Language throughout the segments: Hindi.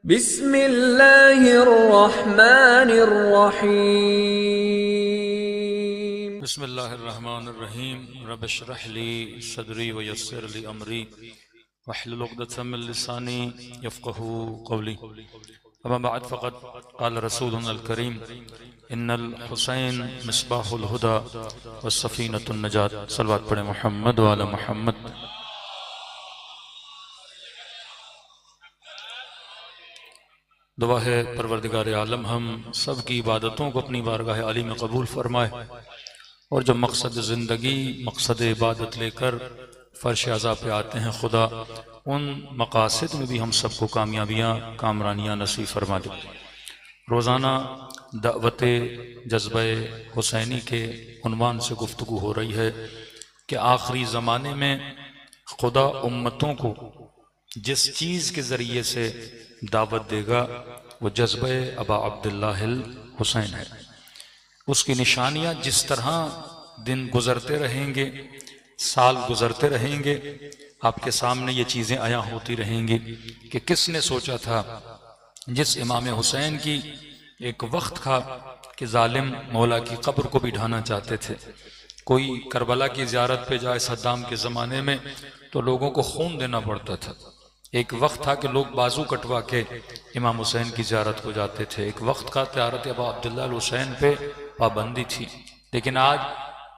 बिस्मिल्लाहिर्रहमानिर्रहीम। बिस्मिल्लाहिर्रहमानिर्रहीम। रब इश्रह ली सदरी व यस्सिर ली अमरी वहलुल उक़दतम मिन लिसानी यफ़क़हू क़ौली। अम्मा बअद फ़क़द क़ाल रसूलुल्लाह करीम इन्नल हुसैन मिस्बाहुल हुदा व सफ़ीनतुन नजात। सल्लल्लाहु अलैहि मुहम्मद व अला मुहम्मद। दुआ है परवरदिगार आलम हम सब की इबादतों को अपनी बारगाह आली में कबूल फरमाए और जो मकसद ज़िंदगी मकसद इबादत लेकर फ़र्श अज़ा पे आते हैं खुदा उन मकासद में भी हम सबको कामयाबियाँ कामरानियाँ नसीब फरमा दे। रोज़ाना दावत जज्बे हुसैनी के उन्वान से गुफ्तगू हो रही है कि आखिरी ज़माने में खुदा उम्मतों को जिस चीज़ के ज़रिए से दावत देगा वो जज्बे अबा अब्दुल्लाह हुसैन है। उसकी निशानियाँ जिस तरह दिन गुज़रते रहेंगे, साल गुज़रते रहेंगे, आपके सामने ये चीज़ें आया होती रहेंगी कि किसने सोचा था जिस इमाम हुसैन की एक वक्त था कि जालिम मौला की कब्र को भी ढाना चाहते थे। कोई करबला की ज़ियारत पे जाए सद्दाम के ज़माने में तो लोगों को खून देना पड़ता था। एक वक्त था कि लोग बाजू कटवा के इमाम हुसैन की ज़ियारत को जाते थे। एक वक्त का त्यारत अबा अब्दुल्लाह हुसैन पे पाबंदी थी, लेकिन आज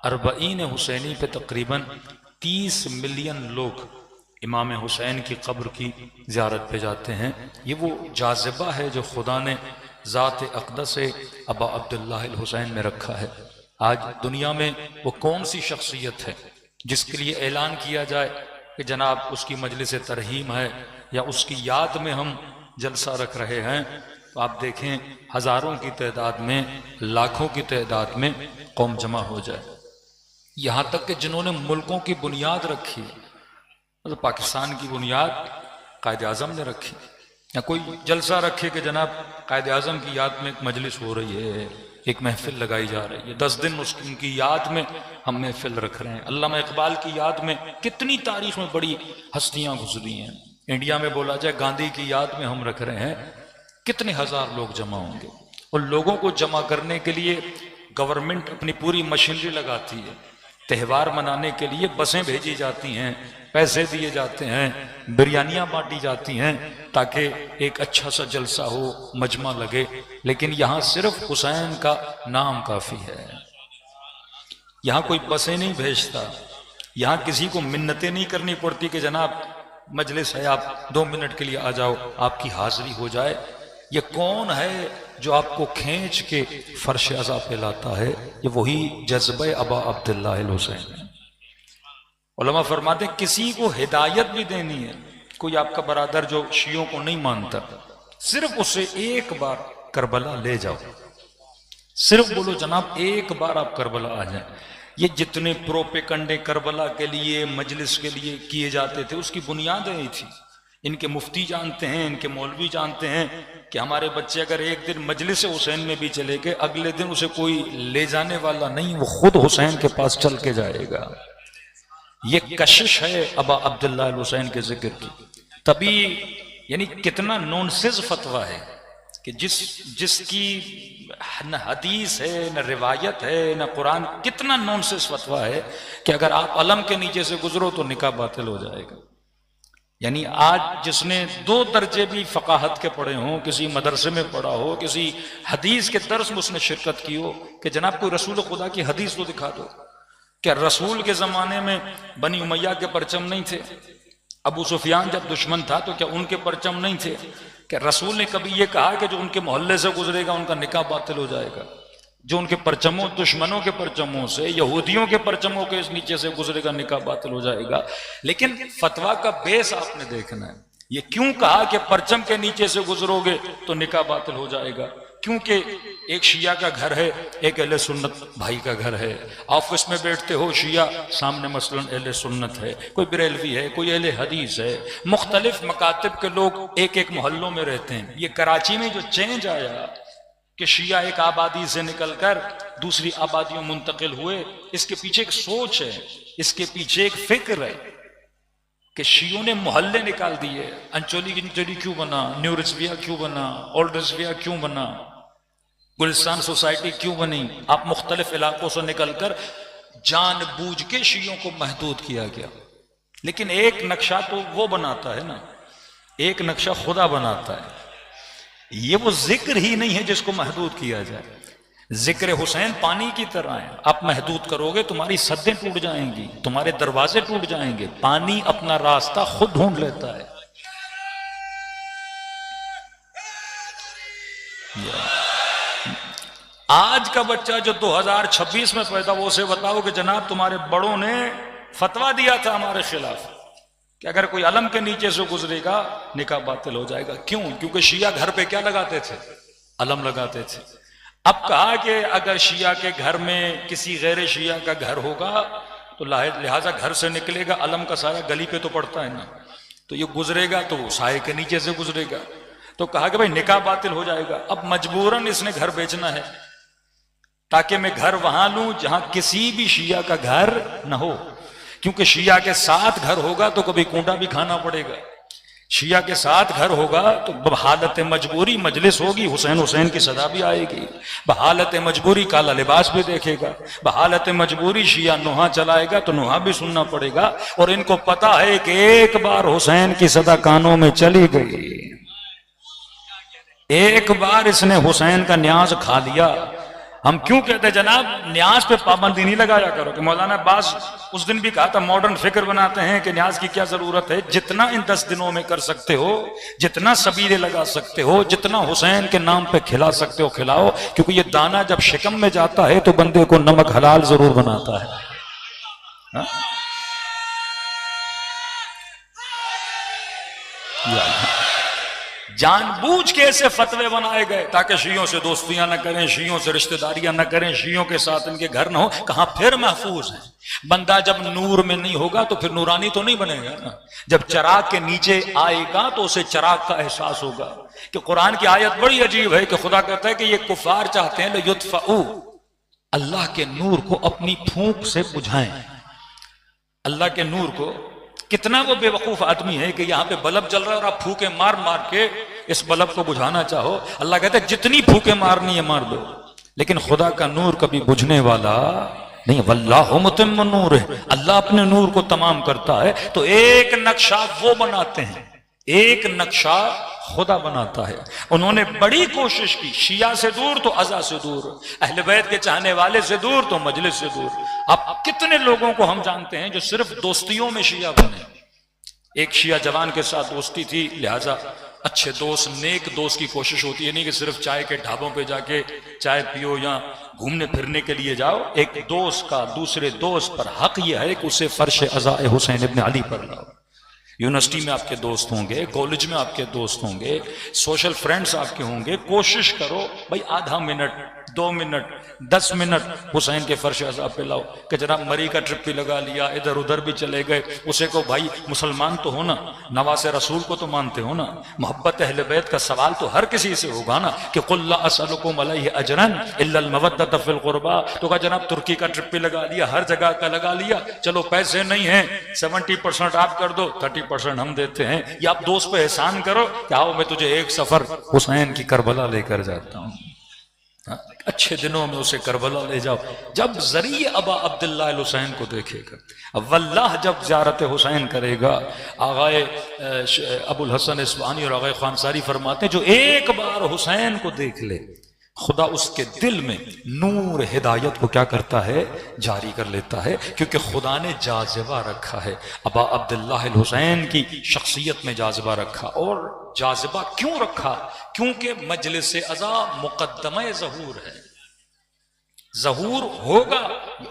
अरबईन हुसैनी पे तकरीबन 30 मिलियन लोग इमाम हुसैन की कब्र की ज़ियारत पे जाते हैं। ये वो जाज़िबा है जो खुदा ने ज़ात अक़दस अबा अब्दुल्लाह हुसैन में रखा है। आज दुनिया में वो कौन सी शख्सियत है जिसके लिए ऐलान किया जाए कि जनाब उसकी मजलिस तरहीम है या उसकी याद में हम जलसा रख रहे हैं, तो आप देखें हज़ारों की तादाद में, लाखों की तादाद में कौम जमा हो जाए। यहाँ तक कि जिन्होंने मुल्कों की बुनियाद रखी, मतलब पाकिस्तान की बुनियाद कायद आज़म ने रखी, या कोई जलसा रखे कि जनाब कायद आज़म की याद में एक मजलिस हो रही है, एक महफिल लगाई जा रही है, 10 दिन उनकी याद में हम महफिल रख रहे हैं। अल्लामा इकबाल की याद में कितनी तारीख में बड़ी हस्तियां गुजरी हैं। इंडिया में बोला जाए गांधी की याद में हम रख रहे हैं, कितने हजार लोग जमा होंगे। और लोगों को जमा करने के लिए गवर्नमेंट अपनी पूरी मशीनरी लगाती है। त्यौहार मनाने के लिए बसें भेजी जाती हैं, पैसे दिए जाते हैं, बिरयानियां बांटी जाती हैं ताकि एक अच्छा सा जलसा हो, मजमा लगे। लेकिन यहाँ सिर्फ हुसैन का नाम काफी है। यहाँ कोई बसें नहीं भेजता, यहाँ किसी को मिन्नतें नहीं करनी पड़ती कि जनाब मजलिस है आप 2 मिनट के लिए आ जाओ, आपकी हाजिरी हो जाए। ये कौन है जो आपको खींच के फर्श अज़ा पे लाता है? ये वही जज्बे अबा अब्दुल्लाह हुसैन है। उलमा फरमाते किसी को हिदायत भी देनी है, कोई आपका बरादर जो शियों को नहीं मानता, सिर्फ उसे एक बार करबला ले जाओ, सिर्फ बोलो जनाब एक बार आप करबला आ जाए। ये जितने प्रोपेगंडे करबला के लिए मजलिस के लिए किए जाते थे उसकी बुनियाद यही थी। इनके मुफ्ती जानते हैं, इनके मौलवी जानते हैं कि हमारे बच्चे अगर एक दिन मजलिस हुसैन में भी चले गए, अगले दिन उसे कोई ले जाने वाला नहीं, वो खुद हुसैन के पास चल के जाएगा। ये कशिश है अबा अब्दुल्लाह हुसैन के जिक्र की। तभी यानी कितना नॉनसेंस फतवा है कि जिसकी न हदीस है, न रिवायत है, न कुरान। कितना नॉनसेंस फतवा है कि अगर आप अलम के नीचे से गुजरो तो निकाह बातिल हो जाएगा। यानी आज जिसने 2 दर्जे भी फ़क़ाहत के पढ़े हों, किसी मदरसे में पढ़ा हो, किसी हदीस के दर्स में उसने शिरकत की हो कि जनाब कोई रसूल खुदा की हदीस तो दिखा दो। क्या रसूल के ज़माने में बनी उमैया के परचम नहीं थे? अबू सुफियान जब दुश्मन था तो क्या उनके परचम नहीं थे? क्या रसूल ने कभी ये कहा कि जो उनके मोहल्ले से गुजरेगा उनका निकाह बातिल हो जाएगा? जो उनके परचमों, दुश्मनों के परचमों से, यहूदियों के परचमों के नीचे से गुजरेगा, निकाह बातिल हो जाएगा। लेकिन फतवा का बेस आपने देखना है। ये क्यों कहा कि परचम के नीचे से गुजरोगे तो निकाह बातिल हो जाएगा? क्योंकि एक शिया का घर है, एक अहले सुन्नत भाई का घर है। ऑफिस में बैठते हो शिया, सामने मसलन अहले सुन्नत है, कोई बरेलवी है, कोई अहले हदीस है। मुख्तलिफ मकातिब के लोग एक एक मोहल्लों में रहते हैं। ये कराची में जो चेंज आया कि शिया एक आबादी से निकलकर दूसरी आबादियों मुंतकिल हुए, इसके पीछे एक सोच है, इसके पीछे एक फिक्र है। कि शियों ने मोहल्ले निकाल दिए। अंचोली गिंचोली क्यों बना, न्यू रिजविया क्यों बना, ओल्ड रिजविया क्यों बना, गुलिस्तान सोसाइटी क्यों बनी। आप मुख्तलिफ इलाकों से निकलकर जानबूझ के शियों को महदूद किया गया। लेकिन एक नक्शा तो वो बनाता है ना, एक नक्शा खुदा बनाता है। ये वो जिक्र ही नहीं है जिसको महदूद किया जाए। जिक्र हुसैन पानी की तरह है, आप महदूद करोगे तुम्हारी सद्दें टूट जाएंगी, तुम्हारे दरवाजे टूट जाएंगे। पानी अपना रास्ता खुद ढूंढ लेता है। आज का बच्चा जो 2026 में पैदा, वो उसे बताओ कि जनाब तुम्हारे बड़ों ने फतवा दिया था हमारे खिलाफ कि अगर कोई अलम के नीचे से गुजरेगा निकाह बातिल हो जाएगा। क्यों? क्योंकि शिया घर पे क्या लगाते थे? अलम लगाते थे। अब कहा कि अगर शिया के घर में किसी गैर शिया का घर होगा तो लिहाजा घर से निकलेगा, अलम का सारा गली पे तो पड़ता है ना, तो ये गुजरेगा तो साए के नीचे से गुजरेगा। तो कहा कि भाई निकाह बातिल हो जाएगा। अब मजबूरन इसने घर बेचना है ताकि मैं घर वहां लूं जहां किसी भी शिया का घर न हो, क्योंकि शिया के साथ घर होगा तो कभी कूंडा भी खाना पड़ेगा। शिया के साथ घर होगा तो बहालत मजबूरी मजलिस होगी, हुसैन हुसैन की सदा भी आएगी। बहालत मजबूरी काला लिबास भी देखेगा। बहालत मजबूरी शिया नुहा चलाएगा तो नुहा भी सुनना पड़ेगा। और इनको पता है कि एक बार हुसैन की सदा कानों में चली गई, एक बार इसने हुसैन का न्याज खा लिया। हम क्यों कहते जनाब न्याज पे पाबंदी नहीं लगाया करो? कि मौलाना अब्बास उस दिन भी कहा था मॉडर्न फिक्र बनाते हैं कि न्याज की क्या जरूरत है। जितना इन 10 दिनों में कर सकते हो, जितना सबीले लगा सकते हो, जितना हुसैन के नाम पे खिला सकते हो खिलाओ, क्योंकि ये दाना जब शिकम में जाता है तो बंदे को नमक हलाल जरूर बनाता है। हा? जानबूझ के ऐसे फतवे बनाए गए ताकि शियों से दोस्तियां न करें, शियों से रिश्तेदारियां न करें, शियों के साथ इनके घर न हो। कहां फिर महफूज है। बंदा जब नूर में नहीं होगा तो फिर नूरानी तो नहीं बनेगा ना। जब चिराग के नीचे आएगा तो उसे चिराग का एहसास होगा। कि कुरान की आयत बड़ी अजीब है कि खुदा कहता है कि ये कुफार चाहते हैं लयुत्फऊ, अल्लाह के नूर को अपनी फूंक से बुझाएं। अल्लाह के नूर को, कितना वो बेवकूफ आदमी है कि यहां पे बल्ब जल रहा है और आप फूके मार मार के इस बल्ब को बुझाना चाहो। अल्लाह कहता है जितनी फूके मारनी है मार दो, लेकिन खुदा का नूर कभी बुझने वाला नहीं। वल्लाहु मुतिम्मु नूर है, अल्लाह अपने नूर को तमाम करता है। तो एक नक्शा वो बनाते हैं, एक नक्शा खुदा बनाता है। उन्होंने बड़ी कोशिश की, शिया से दूर तो अज़ा से दूर, अहले बैत के चाहने वाले से दूर तो मजलिस से दूर। अब कितने लोगों को हम जानते हैं जो सिर्फ दोस्तियों में शिया बने। एक शिया जवान के साथ दोस्ती थी, लिहाजा अच्छे दोस्त, नेक दोस्त की कोशिश होती है, नहीं कि सिर्फ चाय के ढाबों पे जाके चाय पियो या घूमने फिरने के लिए जाओ। एक दोस्त का दूसरे दोस्त पर हक यह है कि उसे फर्श अज़ा हुसैन इब्न अली पर लाओ। यूनिवर्सिटी में आपके दोस्त होंगे, कॉलेज में आपके दोस्त होंगे, सोशल फ्रेंड्स आपके होंगे। कोशिश करो भाई आधा मिनट, 2 मिनट, 10 मिनट हुसैन के फर्श अज़ा पे लाओ। कि जनाब मरी का ट्रिप भी लगा लिया, इधर उधर भी चले गए, उसे को भाई मुसलमान तो हो ना, नवासे रसूल को तो मानते हो ना, मोहब्बत अहले बैत का सवाल तो हर किसी से होगा ना। कि कुल ला असअलुकुम अलैहि अजरन इल्ला अल मवद्दत फिल कुर्बा। तो कहा जनाब तुर्की का ट्रिप भी लगा लिया, हर जगह का लगा लिया, चलो पैसे नहीं है 70% आप कर दो, 30% हम देते हैं। या आप दोस्त पे एहसान करो कि आओ मैं तुझे एक सफर हुसैन की करबला लेकर जाता हूं। अच्छे दिनों में उसे करबला ले जाओ। जब जरिए अबा अब्दुल्लाह हुसैन को देखेगा, वल्लाह जब ज़ियारत हुसैन करेगा। आगाए अबुल हसन इस्फहानी और आगाए खानसारी फरमाते हैं जो एक बार हुसैन को देख ले, खुदा उसके दिल में नूर हिदायत को क्या करता है, जारी कर लेता है। क्योंकि खुदा ने जाज़िबा रखा है, अबा अब्दुल्लाह हुसैन की शख्सियत में जाज़िबा रखा। और जाज़िबा क्यों रखा? क्योंकि मजलिस अज़ा मुक़द्दमे ज़हूर है। ज़हूर होगा,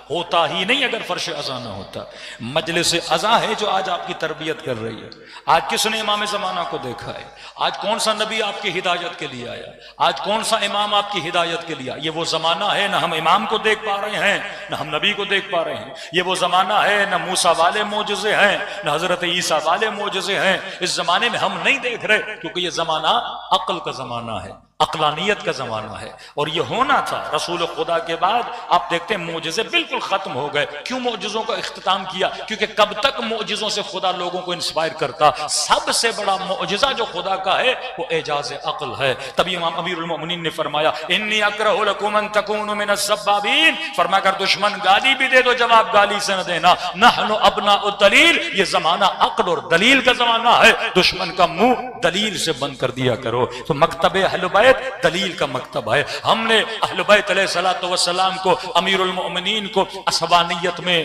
होता ही नहीं अगर फर्श अज़ा ना होता। मजलिस अज़ा है जो आज आपकी तरबियत कर रही है। आज किसने इमाम ज़माना को देखा है? आज कौन सा नबी आपकी हिदायत के लिए आया? आज कौन सा इमाम आपकी हिदायत के लिए आया? ये वो ज़माना है ना हम इमाम को देख पा रहे हैं, ना हम नबी को देख पा रहे हैं। ये वो ज़माना है ना मूसा वाले मोजज़े हैं, ना हज़रत ईसा वाले मोजज़े हैं। इस ज़माने में हम नहीं देख रहे, क्योंकि ये ज़माना अक्ल का ज़माना है, अक्लानियत का ज़माना है। और ये होना था। रसूल खुदा के बाद आप देखते हैं मोजज़े बिल्कुल खत्म हो गए। क्यों मौजज़ों का इख्तिताम किया? क्योंकि कब तक मौजज़ों से खुदा लोगों को इंस्पायर करता? सबसे बड़ा मौजज़ा जो खुदा का है वो एजाज अक्ल है। तभी इमाम अमीरुल मोमिनीन ने फरमाया, इन्नी अकरहु लकुम अन तकूनु मिनस सब्बाबीन, फरमाया अगर दुश्मन गाली भी दे तो जवाब गाली से न देना। नहनु अबनाउ दलील, ये जमाना अक्ल और दलील का जमाना है, दुश्मन का मुंह दलील से बंद कर दिया करो। तो मकतब अहले बैत दलील का मकतब है। हमने अहले बैत अलैहिस्सलातु वस्सलाम को, अमीरुल मोमिनीन को असबानियत में,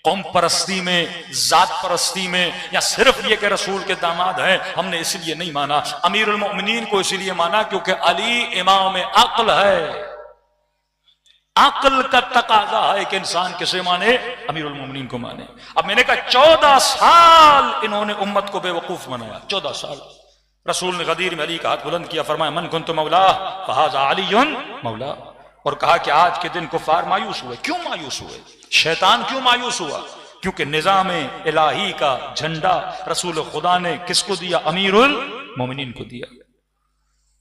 कौम परस्ती में, जात परस्ती में, या सिर्फ ये कि रसूल के दामाद हैं, हमने इसलिए नहीं माना। अमीरुल मोमिनीन को इसलिए माना क्योंकि अली इमाम अक्ल है। अक्ल का तकाजा है कि इंसान किसे माने? अमीरुल मोमिनीन को माने। अब मैंने कहा 14 साल इन्होंने उम्मत को बेवकूफ बनाया। 14 साल रसूल ने गदीर में अली का हाथ बुलंद किया, फरमाया मन कुन्तु मौला फहाज़ा अलीयुन मौला, और कहा कि आज के दिन कुफार मायूस हुए। क्यों मायूस हुए? शैतान क्यों मायूस हुआ? क्योंकि निजाम इलाही का झंडा रसूल खुदा ने किसको दिया? अमीरुल मोमिनीन को दिया।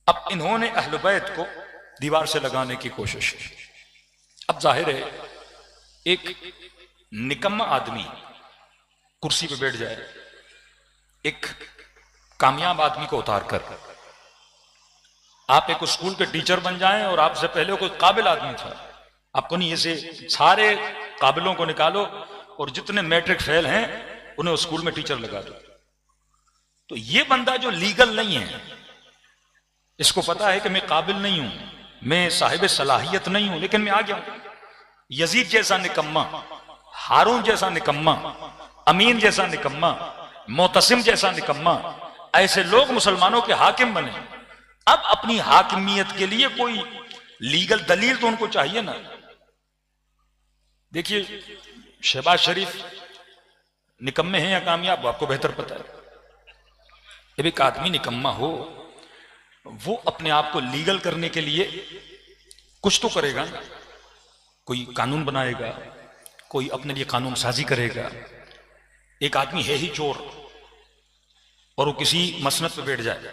अब इन्होंने अहले बैत को दीवार से लगाने की कोशिश की। अब जाहिर है एक निकम्मा आदमी कुर्सी पे बैठ जाए, एक कामयाब आदमी को उतार कर आप एक स्कूल के टीचर बन जाएं और आपसे पहले कोई काबिल आदमी था, आपको नहीं, ऐसे सारे काबिलों को निकालो और जितने मैट्रिक फेल हैं उन्हें स्कूल में टीचर लगा दो। तो ये बंदा जो लीगल नहीं है, इसको पता है कि मैं काबिल नहीं हूं, मैं साहिब सलाहियत नहीं हूं, लेकिन मैं आ गया हूं। यजीद जैसा निकम्मा, हारून जैसा निकम्मा, अमीन जैसा निकम्मा, मोतसिम जैसा निकम्मा, ऐसे लोग मुसलमानों के हाकिम बने। अब अपनी हाकिमियत के लिए कोई लीगल दलील तो उनको चाहिए ना। देखिए शहबाज शरीफ निकम्मे हैं या कामयाब, आपको बेहतर पता है। जब एक आदमी निकम्मा हो, वो अपने आप को लीगल करने के लिए कुछ तो करेगा ना, कोई कानून बनाएगा, कोई अपने लिए कानून साजी करेगा। एक आदमी है ही चोर और वो किसी मसनद पे बैठ जाए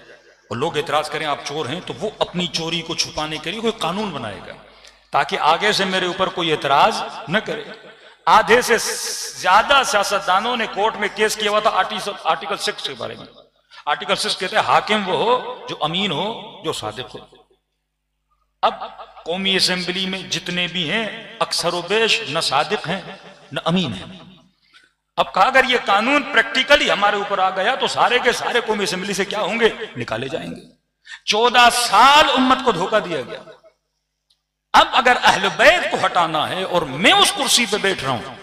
और लोग एतराज करें आप चोर हैं, तो वो अपनी चोरी को छुपाने के लिए कोई कानून बनाएगा ताकि आगे से मेरे ऊपर कोई एतराज न करे। आधे से ज्यादा सियासतदानों ने कोर्ट में केस किया हुआ था आर्टिकल 6 के बारे में। आर्टिकल 6 कहते हैं हाकिम वो हो जो अमीन हो, जो सादिक हो। अब कौमी असेंबली में जितने भी हैं अक्सर व बेश न सादिक हैं न अमीन हैं। अब कहा अगर ये कानून प्रैक्टिकली हमारे ऊपर आ गया तो सारे के सारे कौमी असेंबली से क्या होंगे? निकाले जाएंगे। 14 साल उम्मत को धोखा दिया गया। अब अगर अहले बैत को हटाना है और मैं उस कुर्सी पे बैठ रहा हूं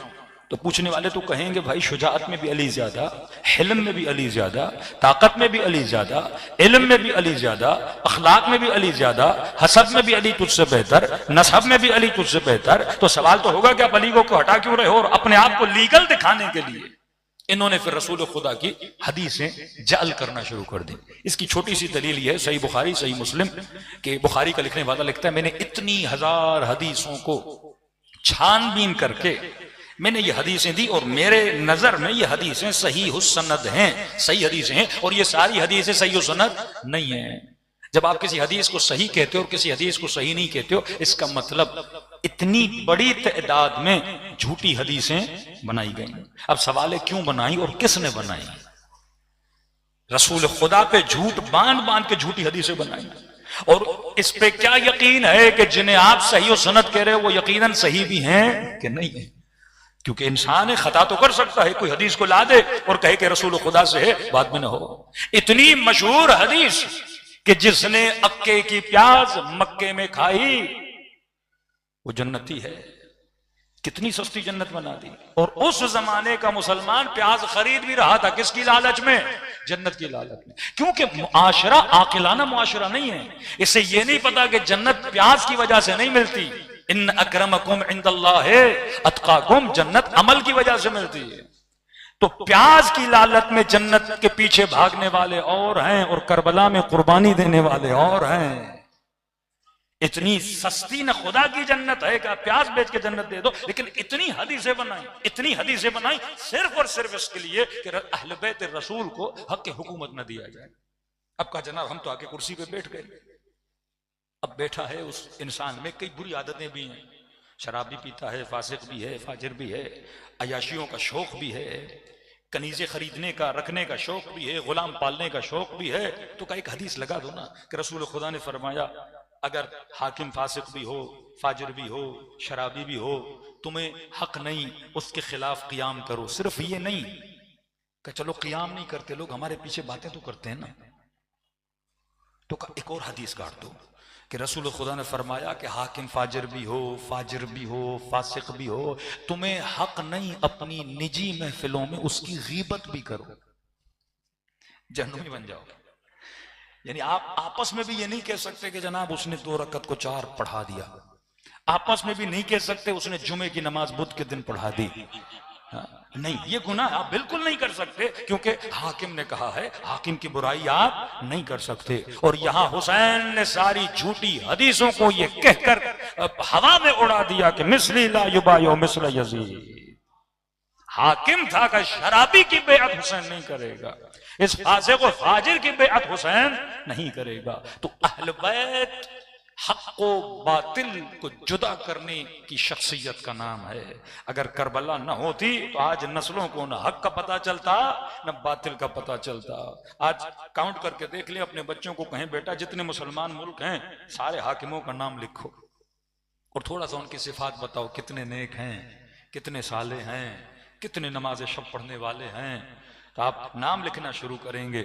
तो पूछने वाले तो कहेंगे भाई शुजाअत में भी अली ज्यादा, हिल्म में भी अली ज्यादा, ताकत में भी अली ज्यादा, इल्म में भी अली ज्यादा, अखलाक में भी अली ज्यादा, हसब में भी अली तुझसे बेहतर, नसब में भी अली तुझसे बेहतर। तो सवाल तो होगा कि आप अली को हटा क्यों रहे हो? और अपने आप को लीगल दिखाने के लिए इन्होंने फिर रसूल खुदा की हदीसें जाल करना शुरू कर दी। इसकी छोटी सी दलील यह है, सही बुखारी सही मुस्लिम के, बुखारी का लिखने वाला लिखता है मैंने इतनी हजार हदीसों को छानबीन करके मैंने ये हदीसें दी और मेरे नजर में ये हदीसें सही हुस्सनद हैं, सही हदीसें हैं, और ये सारी हदीसें सही हुस्सनद नहीं है। जब आप किसी हदीस को सही कहते हो और किसी हदीस को सही नहीं कहते हो, इसका मतलब इतनी बड़ी तादाद में झूठी हदीसें बनाई गई। अब सवाल है क्यों बनाई और किसने बनाई? रसूल खुदा पे झूठ बांध बांध के झूठी हदीसें बनाई। और इस पे क्या यकीन है कि जिन्हें आप सही और सनद कह रहे हो वो यकीनन सही भी हैं कि नहीं है? क्योंकि इंसान खता तो कर सकता है, कोई हदीस को ला दे और कहे कि रसूल खुदा से है, बाद में न हो। इतनी मशहूर हदीस कि जिसने अक्के की प्याज मक्के में खाई वो जन्नती है। कितनी सस्ती जन्नत बना दी। और उस जमाने का मुसलमान प्याज खरीद भी रहा था, किसकी लालच में? जन्नत की लालच में। क्योंकि मुआशरा आकिलाना मुआशरा नहीं है। इससे यह नहीं पता कि जन्नत प्याज की वजह से नहीं मिलती। इन अक्रमकुम इंदल्लाहि अतकाकुम, जन्नत अमल की वजह से मिलती है। तो प्याज की लालच में जन्नत के पीछे भागने वाले और हैं और करबला में कुर्बानी देने वाले और हैं। इतनी सस्ती न खुदा की जन्नत है कि प्याज बेच के जन्नत दे दो। लेकिन इतनी हदीसें बनाई, इतनी हदीसें बनाई सिर्फ और सिर्फ इसके लिए कि अहले बैत रसूल को हक के हुकूमत न दिया जाए। अब कहा जनाब हम तो आके कुर्सी पे बैठ गए। अब बैठा है उस इंसान में कई बुरी आदतें भी हैं, शराब भी पीता है, फासिक भी है, फाजिर भी है, अयाशियों का शौक भी है, कनीजे खरीदने का रखने का शौक भी है, गुलाम पालने का शौक भी है। तो का एक हदीस लगा दो ना कि रसूल खुदा ने फरमाया अगर हाकिम फासिक भी हो, फाजिर भी हो, शराबी भी हो, तुम्हें हक नहीं उसके खिलाफ क़ियाम करो। सिर्फ ये नहीं कि चलो क़ियाम नहीं करते लोग, हमारे पीछे बातें तो करते हैं ना। तो एक और हदीस काट दो कि रसूल खुदा ने फरमाया कि हाकिम फाजिर भी हो, फाजिर भी हो, फासिक भी हो, तुम्हें हक नहीं अपनी निजी महफिलों में उसकी गीबत भी करो, जहन्नमी बन जाओगे। यानी आप आपस में भी ये नहीं कह सकते कि जनाब उसने 2 रकत को 4 पढ़ा दिया, आपस में भी नहीं कह सकते उसने जुमे की नमाज बुध के दिन पढ़ा दी। नहीं, ये गुनाह आप बिल्कुल नहीं कर सकते, क्योंकि हाकिम ने कहा है, हाकिम की बुराई आप नहीं कर सकते। और यहां हुसैन ने सारी झूठी हदीसों को ये कहकर हवा में उड़ा दिया कि मिस्ली ला युबायो मिस्ल यजीद। हाकिम था कि शराबी की बेअत हुसैन नहीं करेगा, इस फासिक व फाजिर की बेअत हुसैन नहीं करेगा। तो अहले बैत हक को बातिल को जुदा करने की शख्सियत का नाम है। अगर करबला न होती तो आज नस्लों को न हक का पता चलता न बातिल का पता चलता। आज काउंट करके देख ले, अपने बच्चों को कहें बेटा जितने मुसलमान मुल्क हैं सारे हाकिमों का नाम लिखो और थोड़ा सा उनकी सिफात बताओ, कितने नेक हैं, कितने साले हैं, कितने नमाज शब पढ़ने वाले हैं। तो आप नाम लिखना शुरू करेंगे,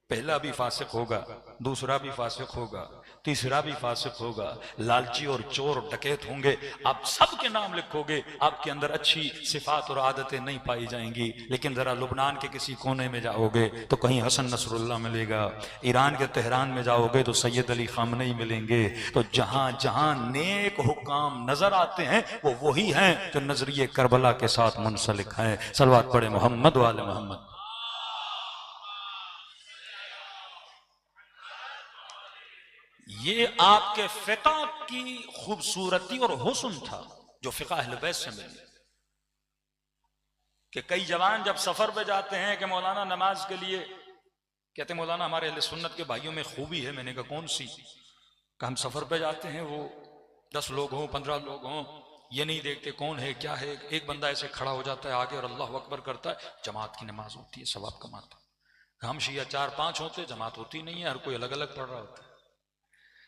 पहला भी फासिक होगा, दूसरा भी फासिक होगा, तीसरा भी फासिक होगा, लालची और चोर डकैत होंगे, आप सबके नाम लिखोगे, आपके अंदर अच्छी सिफात और आदतें नहीं पाई जाएंगी। लेकिन जरा लुबनान के किसी कोने में जाओगे तो कहीं हसन नसरुल्लाह मिलेगा, ईरान के तेहरान में जाओगे तो सैयद अली खामनेई मिलेंगे। तो जहां जहां नेक हुक्काम नजर आते हैं वो वही हैं जो नजरिए करबला के साथ मुंसलिक हैं। सलवात पढ़े मोहम्मद वाले मोहम्मद। ये आपके फिका की खूबसूरती और हुस्न था जो फिका अहले बैत से मिली। कि कई जवान जब सफर पे जाते हैं कि मौलाना नमाज के लिए, कहते मौलाना हमारे अहले सुन्नत के भाइयों में खूबी है। मैंने कहा कौन सी? कि हम सफर पे जाते हैं, वो 10 लोग हों 15 लोग हों, ये नहीं देखते कौन है क्या है। एक बंदा ऐसे खड़ा हो जाता है आगे और अल्लाह अकबर करता है, जमात की नमाज होती है, सवाब कमाता। हम शिया 4-5 होते, जमात होती नहीं है, हर कोई अलग अलग पढ़ रहा होता है।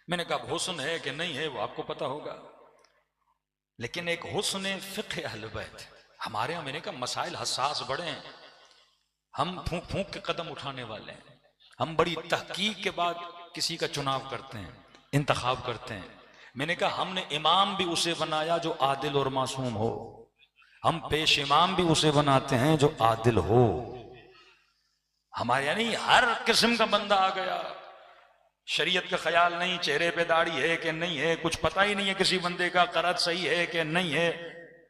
मैंने कहा हुस्न है कि नहीं है वो आपको पता होगा, लेकिन एक हुस्न फिक्र अहले बैत हमारे यहाँ। मैंने कहा मसाइल हसास बड़े हैं, हम फूंक फूंक के कदम उठाने वाले हैं, हम बड़ी तहकीक के बाद किसी का चुनाव करते हैं, इंतखाब करते हैं। मैंने कहा हमने इमाम भी उसे बनाया जो आदिल और मासूम हो, हम पेश इमाम भी उसे बनाते हैं जो आदिल हो। हमारे यानी हर किस्म का बंदा आ गया, शरीयत का ख्याल नहीं, चेहरे पे दाढ़ी है कि नहीं है, कुछ पता ही नहीं है किसी बंदे का, करत सही है कि नहीं है,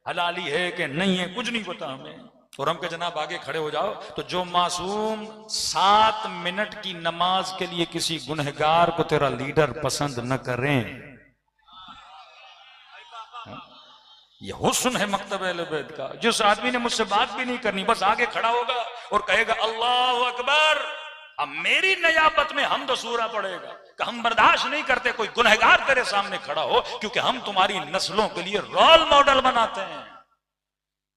हलाली है कि नहीं है, कुछ नहीं पता हमें। और हम के जनाब आगे खड़े हो जाओ तो जो मासूम 7 मिनट की नमाज के लिए किसी गुनहगार को तेरा लीडर पसंद न करें, ये हुस्न है मकतब अहले बैत का। जिस आदमी ने मुझसे बात भी नहीं करनी, बस आगे खड़ा होगा और कहेगा अल्लाह अकबर, अब मेरी नयाबत में हम सूरा पड़ेगा कि हम बर्दाश्त नहीं करते कोई गुनहगार तेरे सामने खड़ा हो, क्योंकि हम तुम्हारी नस्लों के लिए रोल मॉडल बनाते हैं।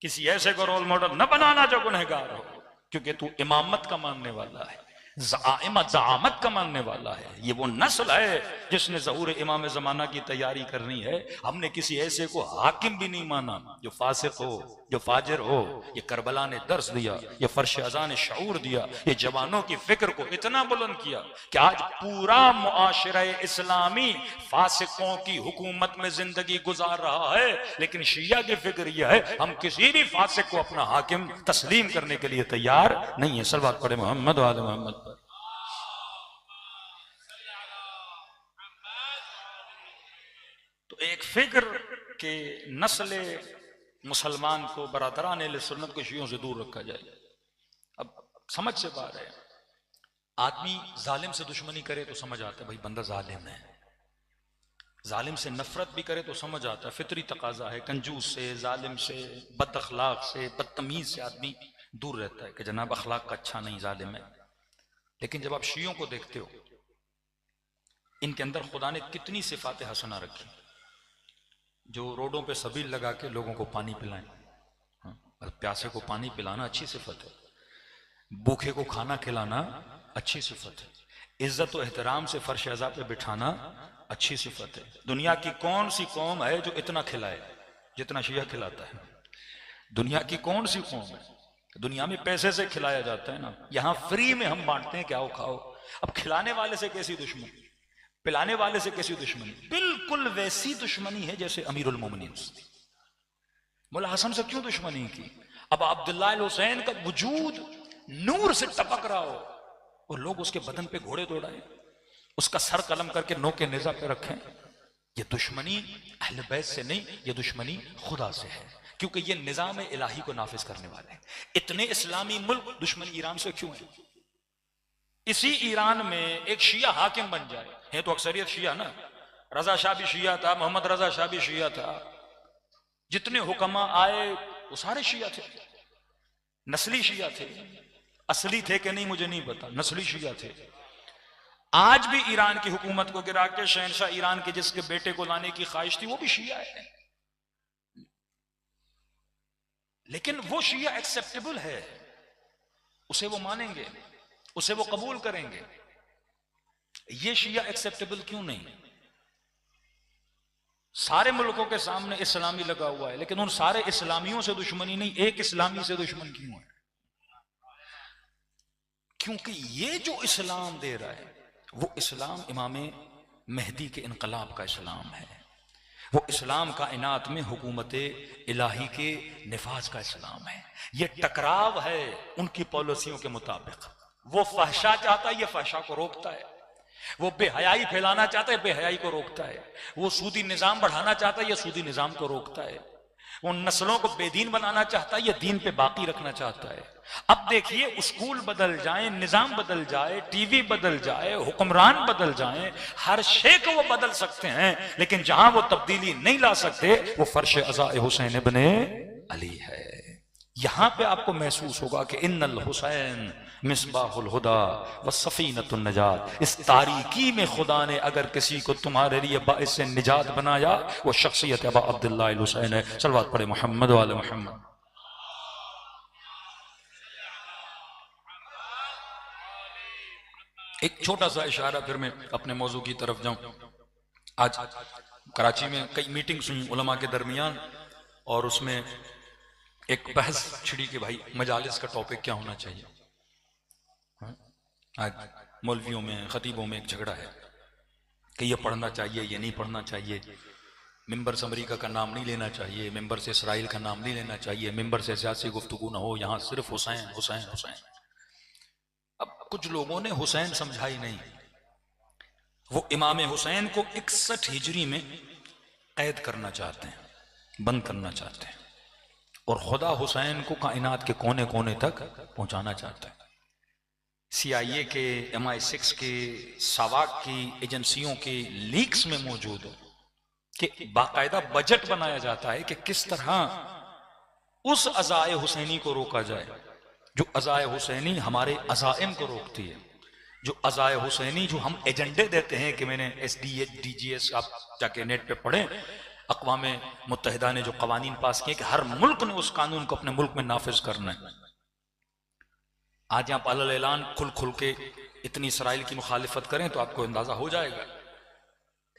किसी ऐसे को रोल मॉडल न बनाना जो गुनहगार हो, क्योंकि तू इमामत का मानने वाला है, ज़आमत का मानने वाला है। ये वो नस्ल है जिसने ज़हूर इमाम ज़माना की तैयारी करनी है। हमने किसी ऐसे को हाकिम भी नहीं माना जो फासिक हो, जो फाजिर हो। ये करबला ने दर्स दिया, ये फर्श अज़ा ने शऊर दिया, ये जवानों की फिक्र को इतना बुलंद किया कि आज पूरा मुआशरा इस्लामी फासिकों की हुकूमत में जिंदगी गुजार रहा है। लेकिन शिया की फिक्र यह है हम किसी भी फासिक को अपना हाकिम तस्लीम करने के लिए तैयार नहीं है। सलवात पढ़े मोहम्मद वाले मोहम्मद पर। तो एक फिक्र के नस्ल मुसलमान को, बरादरान अहले सुन्नत को शियों से दूर रखा जाए। अब समझ से बाहर है, आदमी जालिम से दुश्मनी करे तो समझ आता है भाई बंदा जालिम है, जालिम से नफरत भी करे तो समझ आता है, फितरी तकाजा है। कंजूस से, जालिम से, बद अखलाक से, बदतमीज से आदमी दूर रहता है कि जनाब अखलाक का अच्छा नहीं, जालिम है। लेकिन जब आप शियों को देखते हो, इनके अंदर खुदा ने कितनी सिफात हसना रखी। जो रोडों पे सबील लगा के लोगों को पानी पिलाएं। हाँ, प्यासे को पानी पिलाना अच्छी सिफत है, भूखे को खाना खिलाना अच्छी सिफत है, इज्जत और एहतराम से फर्श अज़ा पे बिठाना अच्छी सिफत है। दुनिया की कौन सी कौम है जो इतना खिलाए जितना शिया खिलाता है? दुनिया की कौन सी कौम है? दुनिया में पैसे से खिलाया जाता है ना, यहां फ्री में हम बांटते हैं, क्या हो खाओ। अब खिलाने वाले से कैसी दुश्मनी, पिलाने वाले से कैसी दुश्मनी? बिल्कुल वैसी दुश्मनी है जैसे अमीरुल मोमिनीन मुल्ला हसन से क्यों दुश्मनी की? अब अब्दुल्लाह अल हुसैन का वजूद नूर से टपक रहा हो और लोग उसके बदन पे घोड़े दौड़ाए, उसका सर कलम करके नोके निजा पे रखें, ये दुश्मनी अहले बैत से नहीं, ये दुश्मनी खुदा से है, क्योंकि ये निजाम इलाही को नाफिज करने वाले हैं। इतने इस्लामी मुल्क दुश्मनी ईरान से क्यों है? इसी ईरान में एक शिया हाकिम बन जाए, है तो अक्सरियत शिया ना, रजा शाह भी शिया था, मोहम्मद रजा शाह भी शिया था, जितने हुक्मा आए वो सारे शिया थे, नस्ली शिया थे। असली थे कि नहीं मुझे नहीं पता, नस्ली शिया थे। आज भी ईरान की हुकूमत को गिरा के शहनशाह ईरान के जिसके बेटे को लाने की ख्वाहिश थी वो भी शिया है, लेकिन वो शिया एक्सेप्टेबल है, उसे वो मानेंगे, उसे वो कबूल करेंगे। ये शिया एक्सेप्टेबल क्यों नहीं? सारे मुल्कों के सामने इस्लामी लगा हुआ है, लेकिन उन सारे इस्लामियों से दुश्मनी नहीं, एक इस्लामी से दुश्मन क्यों है? क्योंकि ये जो इस्लाम दे रहा है वो इस्लाम इमाम मेहदी के इनकलाब का इस्लाम है, वो इस्लाम कायनात में हुकूमत इलाही के निफाज का इस्लाम है। ये टकराव है उनकी पॉलिसियों के मुताबिक। वो फहशा चाहता है, ये फहशा को रोकता है। वो बेहयाई फैलाना चाहता है, बेहयाई को रोकता है। वो सूदी निजाम बढ़ाना चाहता है, ये सूदी निजाम को रोकता है। वो नस्लों को बेदीन बनाना चाहता है, ये दीन पे बाकी रखना चाहता है। अब देखिए, स्कूल बदल जाए, निजाम बदल जाए, टीवी बदल जाए, हुक्मरान बदल जाए, हर शे को वो बदल सकते हैं, लेकिन जहां वो तब्दीली नहीं ला सकते वो फर्श अज़ा हुसैन इब्ने अली है। यहां पे आपको महसूस होगा कि इन्नल हुसैन मिसबाहुल हुदा व सफीनतुन नजात। इस तारीकी में खुदा ने अगर किसी को तुम्हारे लिए बाइस से निजात बनाया, वो शख्सियत अबा अब्दुल्लाह अल हुसैन है। सल्लल्लाहु अलैहि मोहम्मद वाले मोहम्मद। एक छोटा सा इशारा, फिर मैं अपने मौजू की तरफ जाऊं। आज कराची में कई मीटिंग्स हुई उलमा के दरमियान, और उसमें एक बहस छिड़ी कि भाई मजालिस का टॉपिक क्या होना चाहिए। आज मौलवियों में, खतीबों में एक झगड़ा है कि ये पढ़ना चाहिए, ये नहीं पढ़ना चाहिए, मिंबर से अमरीका का नाम नहीं लेना चाहिए, मिंबर से इसराइल का नाम नहीं लेना चाहिए, मिंबर से सियासी गुफ्तगू ना हो, यहाँ सिर्फ हुसैन हुसैन हुसैन। अब कुछ लोगों ने हुसैन समझाई नहीं, वो इमाम हुसैन को 61 हिजरी में कैद करना चाहते हैं, बंद करना चाहते हैं, और खुदा हुसैन को कायनात के कोने कोने तक पहुंचाना चाहता है। CIA के, MI6 के, सावाक की एजेंसियों के लीक्स में मौजूद है कि बाकायदा बजट बनाया जाता है कि किस तरह उस अज़ाए हुसैनी को रोका जाए जो अज़ाए हुसैनी हमारे अज़ाइम को रोकती है। जो अज़ाए हुसैनी जो हम एजेंडे देते हैं कि मैंने SDGs, आप जाके नेट पे पढ़ें, अक़वाम मुत्तहिदा ने जो कवानीन पास किए कि हर मुल्क ने उस कानून को अपने मुल्क में नाफिज करना है। आज आप अलल ऐलान खुल खुल के इतनी इसराइल की मुखालिफत करें तो आपको अंदाजा हो जाएगा।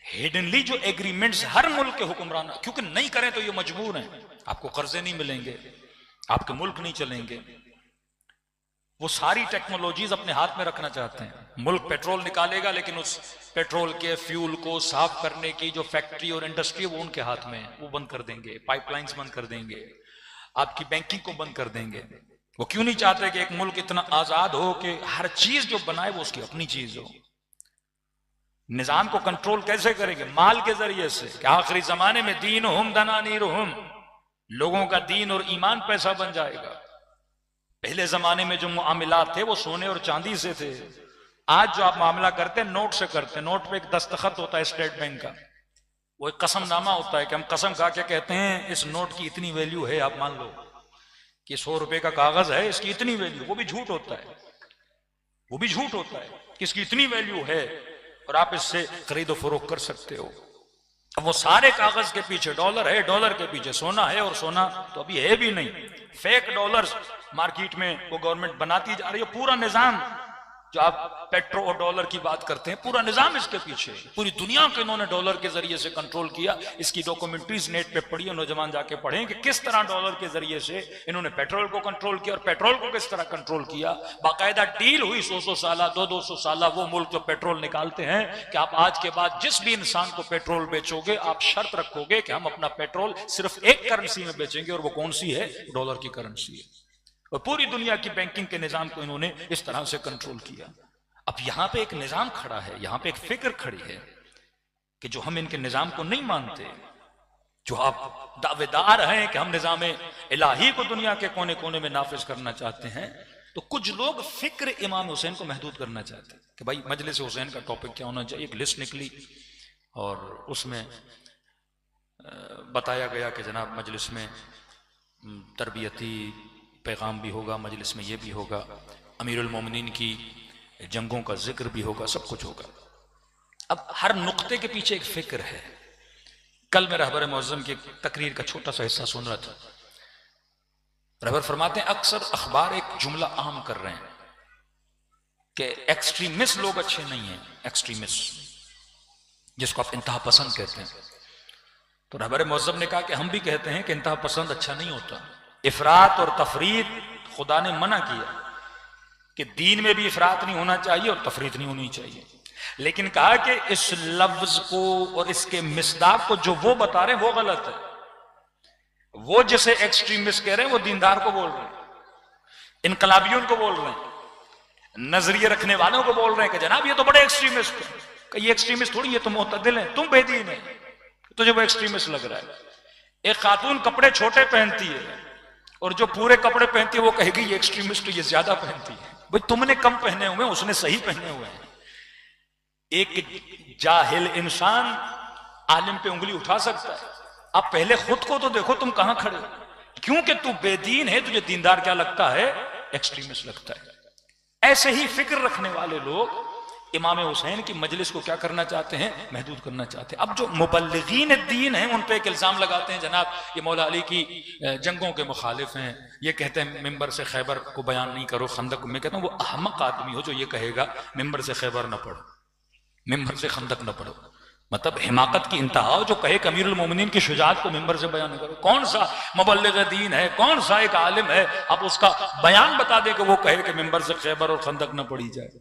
हिडनली जो एग्रीमेंट्स हर मुल्क के हुक्मरान, क्योंकि नहीं करें तो ये मजबूर हैं, आपको कर्जे नहीं मिलेंगे, आपके मुल्क नहीं चलेंगे, वो सारी टेक्नोलॉजीज अपने हाथ में रखना चाहते हैं। मुल्क पेट्रोल निकालेगा, लेकिन उस पेट्रोल के फ्यूल को साफ करने की जो फैक्ट्री और इंडस्ट्री है वो उनके हाथ में है, वो बंद कर देंगे, पाइपलाइंस बंद कर देंगे, आपकी बैंकिंग को बंद कर देंगे। वो क्यों नहीं चाहते कि एक मुल्क इतना आजाद हो कि हर चीज जो बनाए वो उसकी अपनी चीज हो। निजाम को कंट्रोल कैसे करेंगे? माल के जरिए से, कि आखिरी जमाने में दीन हुम दनानीरुहुम, लोगों का दीन और ईमान पैसा बन जाएगा। पहले जमाने में जो मामलात थे वो सोने और चांदी से थे। आज जो आप मामला करते हैं नोट से करते हैं। नोट पे एक दस्तखत होता है स्टेट बैंक का, वो एक कसमनामा होता है कि हम कसम खा के कहते हैं इस नोट की इतनी वैल्यू है, आप मान लो कि 100 रुपए का कागज है, इसकी इतनी वैल्यू। वो भी झूठ होता है, वो भी झूठ होता है कि इसकी इतनी वैल्यू है और आप इससे खरीदो फरोख्त कर सकते हो। अब वो सारे कागज के पीछे डॉलर है, डॉलर के पीछे सोना है, और सोना तो अभी है भी नहीं, फेक डॉलर्स मार्केट में वो गवर्नमेंट बनाती जा रही है। पूरा निजाम जो आप पेट्रो और डॉलर की बात करते हैं, पूरा निजाम इसके पीछे, पूरी दुनिया को इन्होंने डॉलर के जरिए से कंट्रोल किया। इसकी डॉक्यूमेंट्रीज नेट पे पढ़िए, नौजवान जाके पढ़ें कि किस तरह डॉलर के जरिए से इन्होंने पेट्रोल को कंट्रोल किया, और पेट्रोल को किस तरह कंट्रोल किया। बाकायदा डील हुई 100 साल 200 साल, वो मुल्क जो पेट्रोल निकालते हैं कि आप आज के बाद जिस भी इंसान को पेट्रोल बेचोगे, आप शर्त रखोगे कि हम अपना पेट्रोल सिर्फ एक करेंसी में बेचेंगे, और वो कौन सी है? डॉलर की करेंसी है। और पूरी दुनिया की बैंकिंग के निजाम को इन्होंने इस तरह से कंट्रोल किया। अब यहां पे एक निजाम खड़ा है, यहां पे एक फिक्र खड़ी है कि जो हम इनके निजाम को नहीं मानते, जो आप दावेदार हैं कि हम निजाम इलाही को दुनिया के कोने कोने में नाफिज करना चाहते हैं, तो कुछ लोग फिक्र इमाम हुसैन को महदूद करना चाहते हैं कि भाई मजलिस हुसैन का टॉपिक क्या होना चाहिए। एक लिस्ट निकली और उसमें बताया गया कि जनाब मजलिस में तरबियती पैगाम भी होगा, मजलिस में ये भी होगा, अमीरुल मोमिनीन की जंगों का जिक्र भी होगा, सब कुछ होगा। अब हर नुक्ते के पीछे एक फिक्र है। कल मैं रहबर मुअज्जम की तकरीर का छोटा सा हिस्सा सुन रहा था। रहबर फरमाते हैं अक्सर अखबार एक जुमला आम कर रहे हैं कि एक्सट्रीमिस्ट लोग अच्छे नहीं हैं, एक्सट्रीमिस्ट जिसको आप इंतहा पसंद कहते हैं। तो रहबर मुअज्जम ने कहा कि हम भी कहते हैं कि इंतहा पसंद अच्छा नहीं होता। इफरात और तफरीत खुदा ने मना किया कि दीन में भी इफरात नहीं होना चाहिए और तफरीत नहीं होनी चाहिए, लेकिन कहा कि इस लफ्ज को और इसके मिसदाक को जो वो बता रहे हैं वो गलत है। वो जिसे एक्सट्रीमिस्ट कह रहे हैं वो दीनदार को बोल रहे हैं, इनकलाबियों को बोल रहे हैं, नजरिए रखने वालों को बोल रहे हैं कि जनाब ये तो बड़े एक्सट्रीमिस्ट है। ये एक्सट्रीमिस्ट थोड़ी, ये तो मुतदिल है, तुम बेदीन है, तुझे वो एक्सट्रीमिस्ट लग रहा है। एक खातून कपड़े छोटे पहनती है और जो पूरे कपड़े पहनती है वो कहेगी ये एक्सट्रीमिस्ट, ये ज्यादा पहनती है। भाई तुमने कम पहने हुए, उसने सही पहने हुए हैं। एक जाहिल इंसान आलिम पे उंगली उठा सकता है। अब पहले खुद को तो देखो तुम कहां खड़े हो, क्योंकि तू बेदीन है तुझे दीनदार क्या लगता है? एक्सट्रीमिस्ट लगता है। ऐसे ही फिक्र रखने वाले लोग इमाम हुसैन की मजलिस को क्या करना चाहते हैं? महदूद करना चाहते हैं। अब जो मुबल्लिगीन दीन हैं उन पे एक इल्जाम लगाते हैं जनाब ये मौला अली की जंगों के मुखालिफ हैं, ये कहते हैं मिंबर से खैबर को बयान नहीं करो, खंदक। मैं कहता हूं वो अहमक आदमी हो जो ये कहेगा मिंबर से खैबर न पढ़ो, मिंबर से खंदक न पढ़ो। मतलब हिमाकत की इंतहा जो कहे कि अमीरुल मोमिनीन की शुजाअत को मिंबर से बयान करो। कौन सा मुबल्लिग दीन है, कौन सा एक आलिम है आप उसका बयान बता दे कि वो कहे कि मिंबर से खैबर और खंदक न पढ़ी जाए।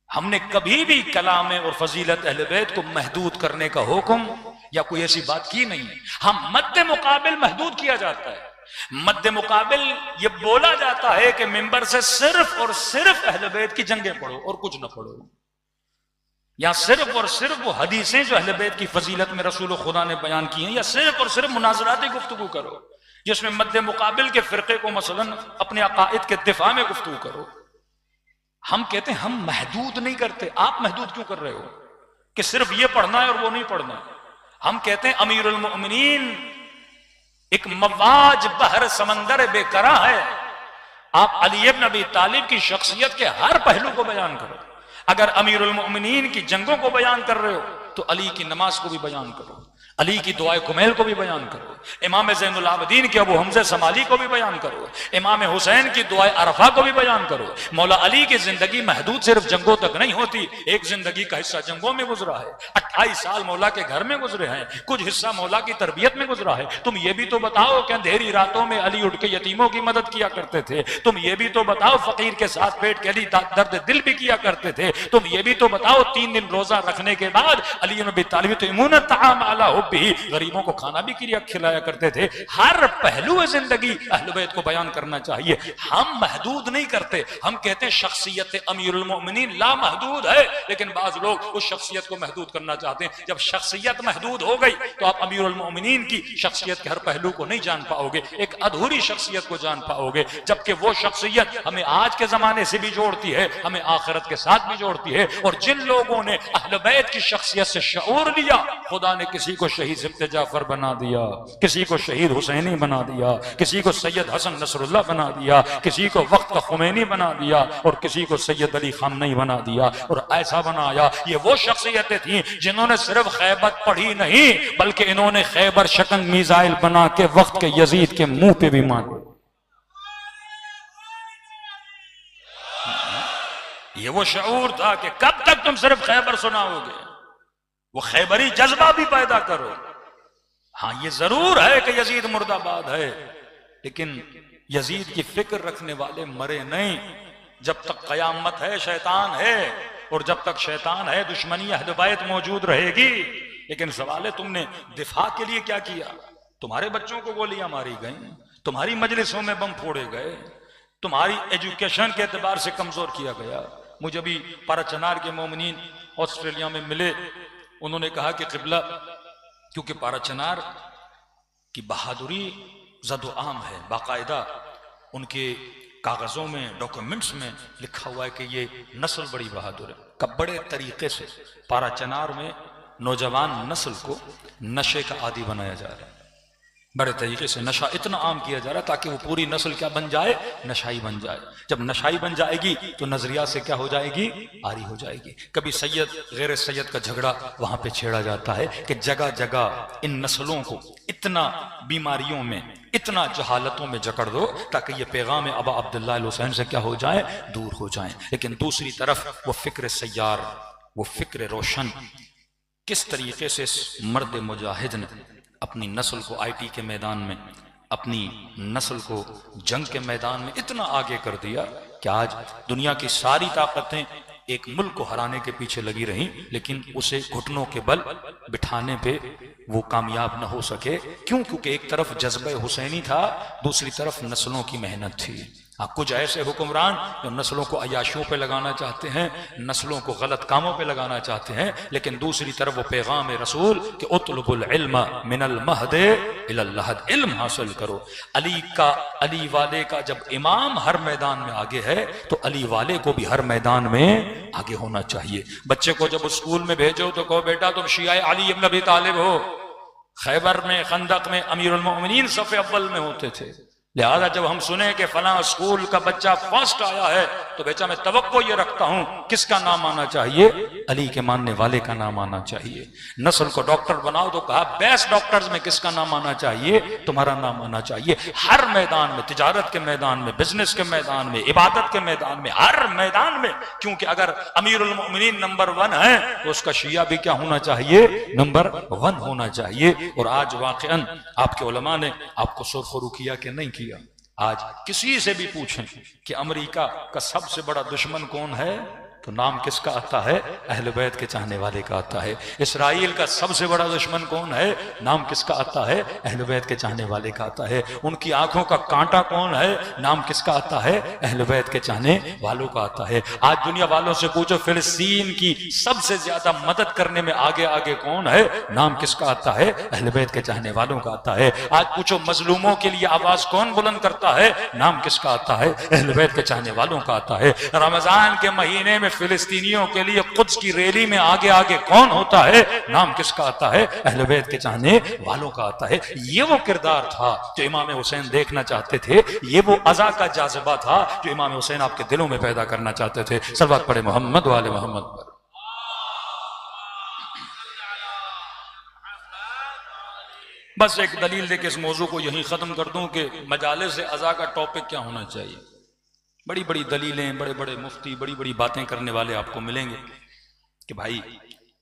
हमने कभी भी कलाम और फजीलत अहले बैत को महदूद करने का हुक्म या कोई ऐसी बात की नहीं है। हम मद्दे मुकाबिल महदूद किया जाता है। मद्दे मुकाबिल ये बोला जाता है कि मिंबर से सिर्फ और सिर्फ अहले बैत की जंगें पढ़ो और कुछ न पढ़ो, या सिर्फ और सिर्फ वो हदीसें जो अहले बैत की फजीलत में रसूल खुदा ने बयान की हैं, या सिर्फ और सिर्फ मुनाजराती गुफ्तगू करो जिसमें मद्दे मुकाबिल के फिरके को मसलन अपने अकायद के दिफा में गुफ्तगू करो। हम कहते हैं हम महदूद नहीं करते। आप महदूद क्यों कर रहे हो कि सिर्फ ये पढ़ना है और वो नहीं पढ़ना? हम कहते हैं अमीरुल मोमिनीन एक मवाज बहर समंदर बेकरा है। आप अली इब्न अबी तालिब की शख्सियत के हर पहलू को बयान करो। अगर अमीरुल मोमिनीन की जंगों को बयान कर रहे हो तो अली की नमाज को भी बयान करो, अली की दुआए कुमैल को भी बयान करो, इमाम ज़ैनुल आबिदीन के अबू हमज़ा समाली को भी बयान करो, इमाम हुसैन की दुआए अरफा को भी बयान करो। मौला अली की जिंदगी महदूद सिर्फ जंगों तक नहीं होती, एक जिंदगी का हिस्सा जंगों में गुजरा है। 28 साल मौला के घर में गुजरे हैं, कुछ हिस्सा मौला की तरबियत में गुजरा है। तुम ये भी तो बताओ कि अंधेरी रातों में अली उठ के यतीमों की मदद किया करते थे। तुम ये भी तो बताओ फकीर के साथ पेट के अली दर्द दिल भी किया करते थे। तुम ये भी तो बताओ 3 दिन रोजा रखने के बाद अली इब्न अबी तालिब तयमून तआम अला हुब्बिही, गरीबों को खाना भी खिलाया करते थे। हर पहलू जिंदगी अहले बैत को बयान करना चाहिए। हम महदूद नहीं करते, हम कहते हैं शख्सियत अमीरुल मोमिनीन लामहदूद है, लेकिन बाज लोग उस शख्सियत को महदूद करना चाहते हैं। जब शख्सियत महदूद हो गई तो आप अमीरुल मोमिनीन की शख्सियत के हर पहलू को नहीं जान पाओगे, एक अधूरी शख्सियत को जान पाओगे। जबकि वो शख्सियत हमें आज के जमाने से भी जोड़ती है, हमें आखिरत के साथ भी जोड़ती है। और जिन लोगों ने अहले बैत की शख्सियत से शऊर लिया, खुदा ने किसी को शहीद ज़िब्ते जाफर बना दिया, किसी को शहीद हुसैनी बना दिया, किसी को सैयद हसन नसरुल्लाह बना दिया, किसी को वक्त का खुमैनी बना दिया और किसी को सैयद अली खामनेई बना दिया और ऐसा बनाया। ये वो शख्सियतें थी जिन्होंने सिर्फ खैबर पढ़ी नहीं बल्कि इन्होंने खैबर शकन मिसाइल बना के वक्त के यजीद के मुंह पे भी मारे। ये वो शऊर था कि कब तक तुम सिर्फ खैबर सुनाओगे, वो खैबरी जज्बा भी पैदा करो। हाँ, ये जरूर है कि यजीद मुर्दाबाद है, लेकिन यजीद की फिक्र रखने वाले मरे नहीं। जब तक कयामत है शैतान है, और जब तक शैतान है दुश्मनी अहद बैत मौजूद रहेगी। लेकिन सवाल है, तुमने दिफा के लिए क्या किया? तुम्हारे बच्चों को गोलियां मारी गई, तुम्हारी मजलिसों में बम फोड़े गए, तुम्हारी एजुकेशन के एतबार से कमजोर किया गया। मुझे भी पाराचनार के मोमिनीन ऑस्ट्रेलिया में मिले, उन्होंने कहा कि क़िबला, क्योंकि पाराचनार की बहादुरी ज़द आम है, बाकायदा उनके कागज़ों में डॉक्यूमेंट्स में लिखा हुआ है कि ये नस्ल बड़ी बहादुर है। कब बड़े तरीके से पाराचनार में नौजवान नस्ल को नशे का आदी बनाया जा रहा है, बड़े तरीके से नशा इतना आम किया जा रहा है ताकि वो पूरी नस्ल क्या बन जाए, नशाई बन जाए। जब नशाई बन जाएगी तो नजरिया से क्या हो जाएगी, आरी हो जाएगी। कभी सैयद गैर सैयद का झगड़ा वहां पे छेड़ा जाता है कि जगह जगह इन नस्लों को इतना बीमारियों में, इतना जहालतों में जकड़ दो ताकि ये पैगाम अबा अब्दुल्लाह अल हुसैन से क्या हो जाए, दूर हो जाए। लेकिन दूसरी तरफ वो फिक्र सैयार, वो फिक्र रोशन, किस तरीके से मर्द मुजाहिद ने अपनी नस्ल को आईटी के मैदान में, अपनी नस्ल को जंग के मैदान में इतना आगे कर दिया कि आज दुनिया की सारी ताकतें एक मुल्क को हराने के पीछे लगी रहीं, लेकिन उसे घुटनों के बल बिठाने पे वो कामयाब न हो सके। क्यों? क्योंकि एक तरफ जज्बे हुसैनी था, दूसरी तरफ नस्लों की मेहनत थी। कुछ ऐसे हुक्मरान जो नस्लों को अयाशियों पे लगाना चाहते हैं, नस्लों को गलत कामों पे लगाना चाहते हैं, लेकिन दूसरी तरफ वो पैगाम रसूल कि उतलुबुल इल्म मिनल महद इलल लहद, इल्म हासिल करो। अली वाले का जब इमाम हर मैदान में आगे है तो अली वाले को भी हर मैदान में आगे होना चाहिए। बच्चे को जब स्कूल में भेजो तो कहो बेटा तुम शिया अली इब्न अबी तालिब हो। खैबर में, खंदक में अमीरुल मोमिनीन सफ़े अव्वल में होते थे। लिहाजा जब हम सुने कि फला स्कूल का बच्चा फर्स्ट आया है तो बेचा मैं तवक्को ये रखता हूं किसका नाम आना चाहिए, अली के मानने वाले का नाम आना चाहिए। नस्ल को डॉक्टर बनाओ तो कहा बेस्ट डॉक्टर्स में किसका नाम आना चाहिए, तुम्हारा नाम आना चाहिए। हर मैदान में, तिजारत के मैदान में, बिजनेस के मैदान में, इबादत के मैदान में, हर मैदान में। क्योंकि अगर अमीरुल मोमिनीन नंबर 1 है तो उसका शिया भी क्या होना चाहिए, नंबर 1 होना चाहिए। और आज वाकईन आपके उलमा ने आपको सुरखरू किया कि नहीं किया? आज किसी से भी पूछें कि अमेरिका का सबसे बड़ा दुश्मन कौन है तो नाम किसका आता है, अहले बैत के चाहने वाले का आता है। इसराइल का सबसे बड़ा दुश्मन कौन है, नाम किसका आता है, अहले बैत के चाहने वाले का आता है। उनकी आंखों का कांटा कौन है, नाम किसका आता है, अहले बैत के चाहने वालों का आता है। आज दुनिया वालों से पूछो फिलिस्तीन की सबसे ज्यादा मदद करने में आगे आगे कौन है, नाम किसका आता है, अहले बैत के चाहने वालों का आता है। आज पूछो मजलूमों के लिए आवाज कौन बुलंद करता है, नाम किसका आता है, अहले बैत के चाहने वालों का आता है। रमजान के महीने में फिलिस्तीनियों के लिए कुद्स की रैली में आगे आगे कौन होता है, नाम किसका आता है, अहले बैत के चाहने वालों का आता है। ये वो किरदार था जो इमाम हुसैन देखना चाहते थे, ये वो अज़ा का जाज़िबा था जो इमाम हुसैन आपके दिलों में पैदा करना चाहते थे। सल्लल्लाहु पढ़े मोहम्मद वाले मोहम्मद पर। बस एक दलील देके इस मौजू को यहीं खत्म कर दूं कि मजालिस अज़ा का टॉपिक क्या होना चाहिए। बड़ी बड़ी दलीलें, बड़े बड़े मुफ्ती, बड़ी बड़ी बातें करने वाले आपको मिलेंगे कि भाई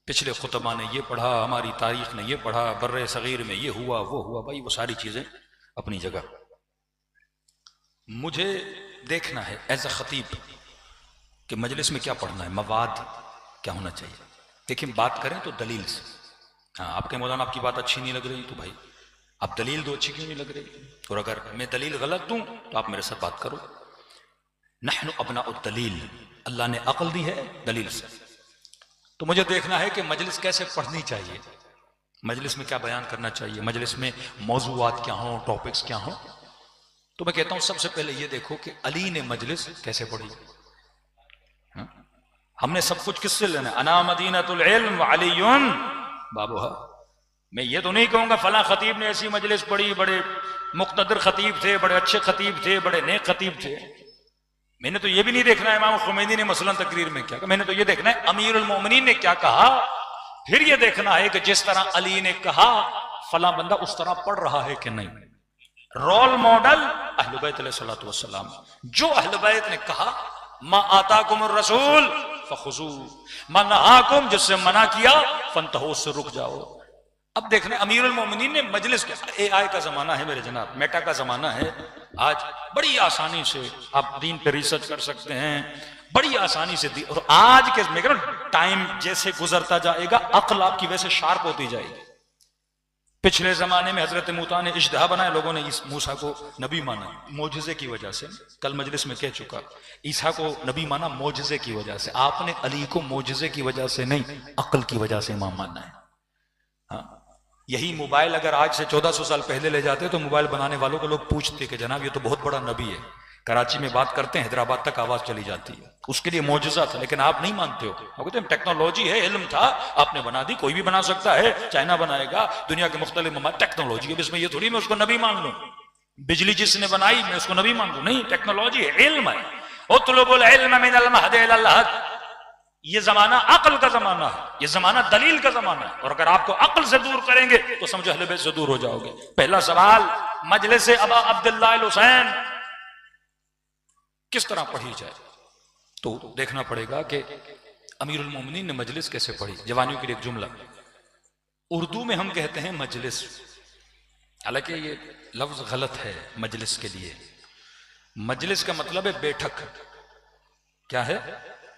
पिछले खुतबा ने ये पढ़ा, हमारी तारीख ने ये पढ़ा, बर्रे सगीर में ये हुआ वो हुआ। भाई वो सारी चीजें अपनी जगह। मुझे देखना है एज अ खतीब कि मजलिस में क्या पढ़ना है, मवाद क्या होना चाहिए। देखिए बात करें तो दलील से। हाँ, आपके मौलाना आपकी बात अच्छी नहीं लग रही तो भाई आप दलील दो, अच्छी क्यों नहीं लग रही। और अगर मैं दलील गलत दूं तो आप मेरे साथ बात करो। नहनु अबनाउद दलील, अल्लाह ने अक्ल दी है दलील से। तो मुझे देखना है कि मजलिस कैसे पढ़नी चाहिए, मजलिस में क्या बयान करना चाहिए, मजलिस में मौजूआत क्या हो, टॉपिक्स क्या हो। तो मैं कहता हूं सबसे पहले ये देखो कि अली ने मजलिस कैसे पढ़ी। हमने सब कुछ किससे लेना है, अना मदीनतुल इल्म व अलीयुन बाबुहा। मैं ये तो नहीं कहूंगा फला खतीब ने ऐसी मजलिस पढ़ी, बड़े मुक्तदर खतीब थे, बड़े अच्छे खतीब थे, बड़े नेक खतीब थे। मैंने तो ये भी नहीं देखना है इमाम खुमैनी ने मसलन तकरीर में क्या कहा, मैंने तो ये देखना है अमीरुल मोमिनीन ने क्या कहा। फिर ये देखना है कि जिस तरह अली ने कहा फला बंदा उस तरह पढ़ रहा है कि नहीं। रोल मॉडल अहले बैत अलैहिस्सलातु वस्सलाम, जो अहले बैत ने कहा मा आताकुमुर रसूल फखुजू मा नहाकुम, जिससे मना किया फंतहू, उससे रुक जाओ। अब देखने अमीरुल मोमिनीन ने मजलिस के, एआई का जमाना है मेरे जनाब, मेटा का जमाना है, आज बड़ी आसानी से आप दीन पे रिसर्च कर सकते हैं, बड़ी आसानी से और आज के मैं कह रहा हूं टाइम जैसे गुजरता जाएगा अक्ल आपकी वैसे शार्प होती जाएगी। पिछले जमाने में हजरत मूसा ने इज्तिहा बनाया, लोगों ने इस मूसा को नबी माना मोजज़े की वजह से, कल मजलिस में कह चुका, ईसा को नबी माना मोजज़े की वजह से। आपने अली को मोजज़े की वजह से नहीं, अक्ल की वजह से इमाम मानना है। हाँ, यही मोबाइल अगर आज से 1400 साल पहले ले जाते तो मोबाइल बनाने वालों को लोग पूछते कि जनाब ये तो बहुत बड़ा नबी है, कराची में बात करते हैं हैदराबाद तक आवाज चली जाती है, उसके लिए मोजज़ा था। लेकिन आप नहीं मानते हो, आप कहते हैं टेक्नोलॉजी है, इल्म था, आपने बना दी, कोई भी बना सकता है, चाइना बनाएगा, दुनिया के मुख्तलिफ ममालिक, टेक्नोलॉजी है, इसमें ये थोड़ी मैं उसको नबी मान लूं, बिजली जिसने बनाई मैं उसको नबी मान लूं, नहीं, टेक्नोलॉजी है, इल्म है। उतलुबुल इल्म मिनल महद इलल लहद, ये जमाना अक्ल का जमाना है, ये जमाना दलील का जमाना है, और अगर आपको अक्ल से दूर करेंगे तो समझो अहले बैत से दूर हो जाओगे। पहला सवाल, मजलिस अबा अब्दुल्लाह अल हुसैन किस तरह पढ़ी जाए, तो देखना पड़ेगा कि अमीरुल मोमिनीन ने मजलिस कैसे पढ़ी। जवानियों के लिए एक जुमला, उर्दू में हम कहते हैं मजलिस, हालांकि ये लफ्ज गलत है मजलिस के लिए। मजलिस का मतलब है बैठक, क्या है,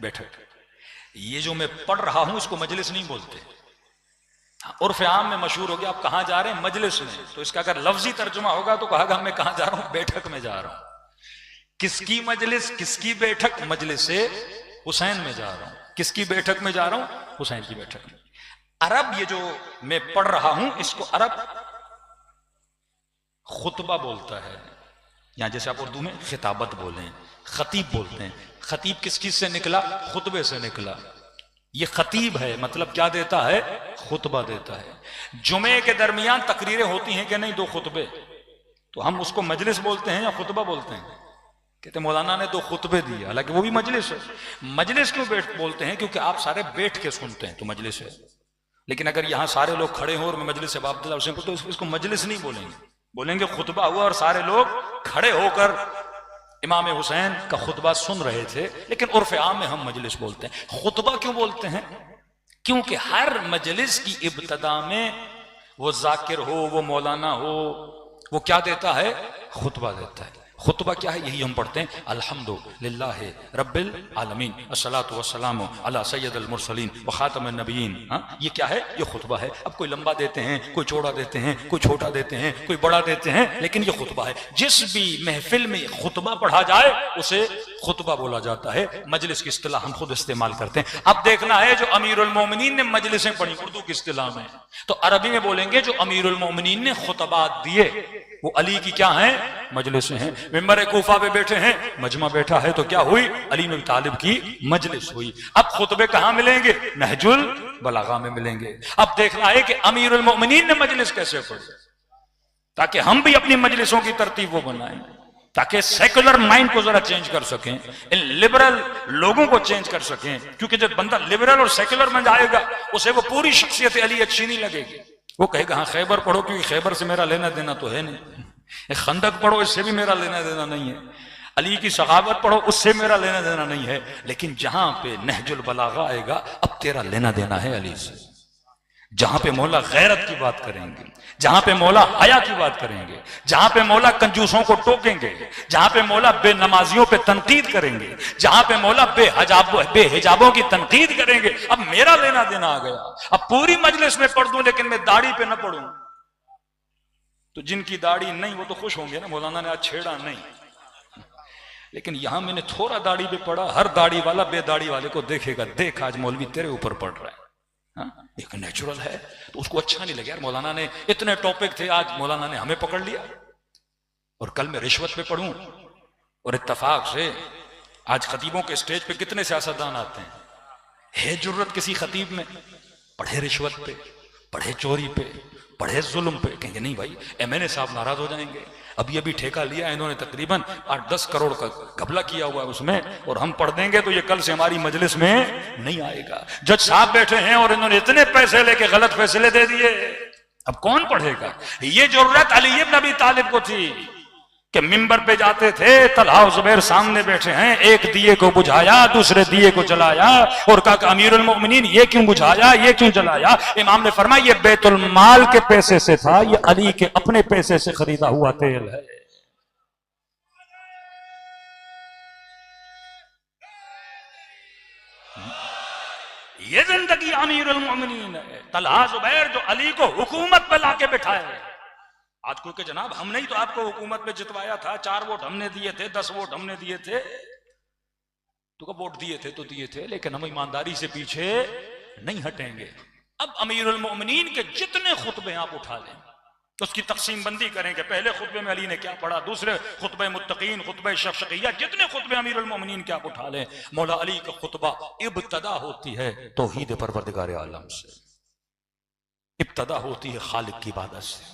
बैठक। ये जो मैं पढ़ रहा हूं इसको मजलिस नहीं बोलते, उर्फ आम में मशहूर हो गया, आप कहां जा रहे हैं, मजलिस में, तो इसका अगर लफ्जी तर्जुमा होगा तो कहा मैं कहां जा रहा हूं, बैठक में जा रहा हूं। किसकी मजलिस, किसकी बैठक, मजलिस से हुसैन में जा रहा हूं। किसकी बैठक में जा रहा हूं, हुसैन की बैठक में। अरब, ये जो मैं पढ़ रहा हूं इसको अरब खुतबा बोलता है, यहां जैसे आप उर्दू में खिताबत बोलें, खतीब बोलते हैं। खतीब किस चीज से निकला, खुतबे से निकला। ये खतीब है, मतलब क्या देता है, खुतबा देता है। जुमे के दरमियान तकरीरें होती हैं कि नहीं, दो खुतबे, तो हम उसको मजलिस बोलते हैं या खुतबा बोलते हैं। कहते मौलाना ने दो खुतबे दिए, हालांकि वो भी मजलिस है। मजलिस क्यों बोलते हैं, क्योंकि आप सारे बैठ के सुनते हैं तो मजलिस है। लेकिन अगर यहां सारे लोग खड़े हो और मैं मजलिस अबा अब्दुल्लाह हुसैन तो इसको मजलिस नहीं बोलेंगे, बोलेंगे खुतबा हुआ और सारे लोग खड़े होकर इमाम हुसैन का खुतबा सुन रहे थे। लेकिन उर्फ आम में हम मजलिस बोलते हैं। खुतबा क्यों बोलते हैं, क्योंकि हर मजलिस की इब्तदा में वो जाकिर हो, वो मौलाना हो, वो क्या देता है, खुतबा देता है। खुतबा क्या है, यही हम पढ़ते हैं, अल्हम्दुलिल्लाह रब्बिल आलमीन अस्सलातु वस्सलामु अला सय्यदिल मुरसलीन व खातमिन नबिय्यीन। ये क्या है, ये खुतबा है। अब कोई लंबा देते हैं, कोई चौड़ा देते हैं, कोई छोटा देते हैं, कोई बड़ा देते हैं, लेकिन ये खुतबा है। जिस भी महफिल में खुतबा पढ़ा जाए उसे खुतबा बोला जाता है। मजलिस की इस्तिलाह हम खुद इस्तेमाल करते हैं। अब देखना है जो अमीरुल मोमिनीन ने मजलिसें पढ़ी उर्दू की इस्तिलाह में, तो अरबी में बोलेंगे जो अमीरुल मोमिनीन ने खुतबात दिए वो अली की क्या है, मजलिसें हैं। मिंबर कूफा पे बैठे हैं, मजमा बैठा है, तो क्या हुई, अली नबी तालिब की मजलिस हुई। अब खुतबे कहां मिलेंगे, नहजुल बलागा में मिलेंगे। अब देखना है कि अमीरुल मोमिनीन ने मजलिस कैसे पढ़ी, ताकि हम भी अपनी मजलिसों की तरतीब वो बनाएं, ताकि सेकुलर माइंड को जरा चेंज कर सकें, इन लिबरल लोगों को चेंज कर सकें। क्योंकि जब बंदा लिबरल और सेकुलर में जाएगा उसे वो पूरी शख्सियत अली अच्छी नहीं लगेगी। वो कहेगा हाँ खैबर पढ़ो, क्योंकि खैबर से मेरा लेना देना तो है नहीं। खंदक पढ़ो, इससे भी मेरा लेना देना नहीं है। अली की सखावत पढ़ो, उससे मेरा लेना देना नहीं है। लेकिन जहां पे नहजुल बलागा आएगा, अब तेरा लेना देना है अली से। जहां पे मौला गैरत की बात करेंगे, जहां पे मौला हया की बात करेंगे, जहां पे मौला कंजूसों को टोकेंगे, जहां पे मौला बेनमाजियों पे तनकीद करेंगे, जहां पे मौला बेहिजाबों की तनकीद करेंगे, अब मेरा लेना देना आ गया। अब पूरी मजलिस में पढ़ दूं लेकिन मैं दाढ़ी पे न पढ़ूं, तो जिनकी दाढ़ी नहीं वो तो खुश होंगे ना, मौलाना ने आज छेड़ा नहीं। लेकिन यहां मैंने थोड़ा दाढ़ी पे पढ़ा, हर दाढ़ी वाला बेदाढ़ी वाले को देखेगा, देख आज मौलवी तेरे ऊपर पढ़ रहा है। एक नेचुरल है, तो उसको अच्छा नहीं लगे, यार मौलाना ने इतने टॉपिक थे, आज मौलाना ने हमें पकड़ लिया। और कल मैं रिश्वत पे पढ़ूं, और इत्तफाक से आज खतीबों के स्टेज पे कितने सियासतदान आते हैं, है जुर्रत किसी खतीब में, पढ़े रिश्वत पे, पढ़े चोरी पे, पढ़े जुल्म पे, कहेंगे नहीं भाई MNA साहब नाराज हो जाएंगे, अभी अभी ठेका लिया इन्होंने तकरीबन 8-10 करोड़ का घपला किया हुआ है उसमें, और हम पढ़ देंगे तो ये कल से हमारी मजलिस में नहीं आएगा। जज साहब बैठे हैं और इन्होंने इतने पैसे लेके गलत फैसले दे दिए, अब कौन पढ़ेगा? ये जरूरत अली इब्न अबी तालिब को थी कि मिंबर पे जाते थे, तलहा और जुबैर सामने बैठे हैं, एक दिए को बुझाया, दूसरे दिए को जलाया और कहा कि अमीरुल मोमिनीन ये क्यों बुझाया, ये क्यों जलाया? इमाम ने फरमाया ये बैतुल माल के पैसे से था, ये अली के अपने पैसे से खरीदा हुआ तेल है। ये जिंदगी अमीरुल मोमिनीन है। तलहा जुबैर जो अली को हुकूमत पे लाके बिठाए। आज कोई के जनाब हमने ही तो आपको हुकूमत में जितवाया था, 4 वोट हमने दिए थे, 10 वोट हमने दिए थे, तो कब वोट दिए थे तो दिए थे, लेकिन हम ईमानदारी से पीछे नहीं हटेंगे। अब अमीरुल मोमिनीन के जितने खुतबे आप उठा लें तो उसकी तकसीम बंदी करेंगे, पहले खुतबे में अली ने क्या पढ़ा, दूसरे खुतबे मुत्तकीन, खुतबे शफ़क़िय्या, जितने खुतबे अमीरुल मोमिनीन के आप उठा लें, मौला अली का खुतबा इब्तदा होती है तौहीद परवरदिगार आलम से, इब्तदा होती है खालिक की इबादत से।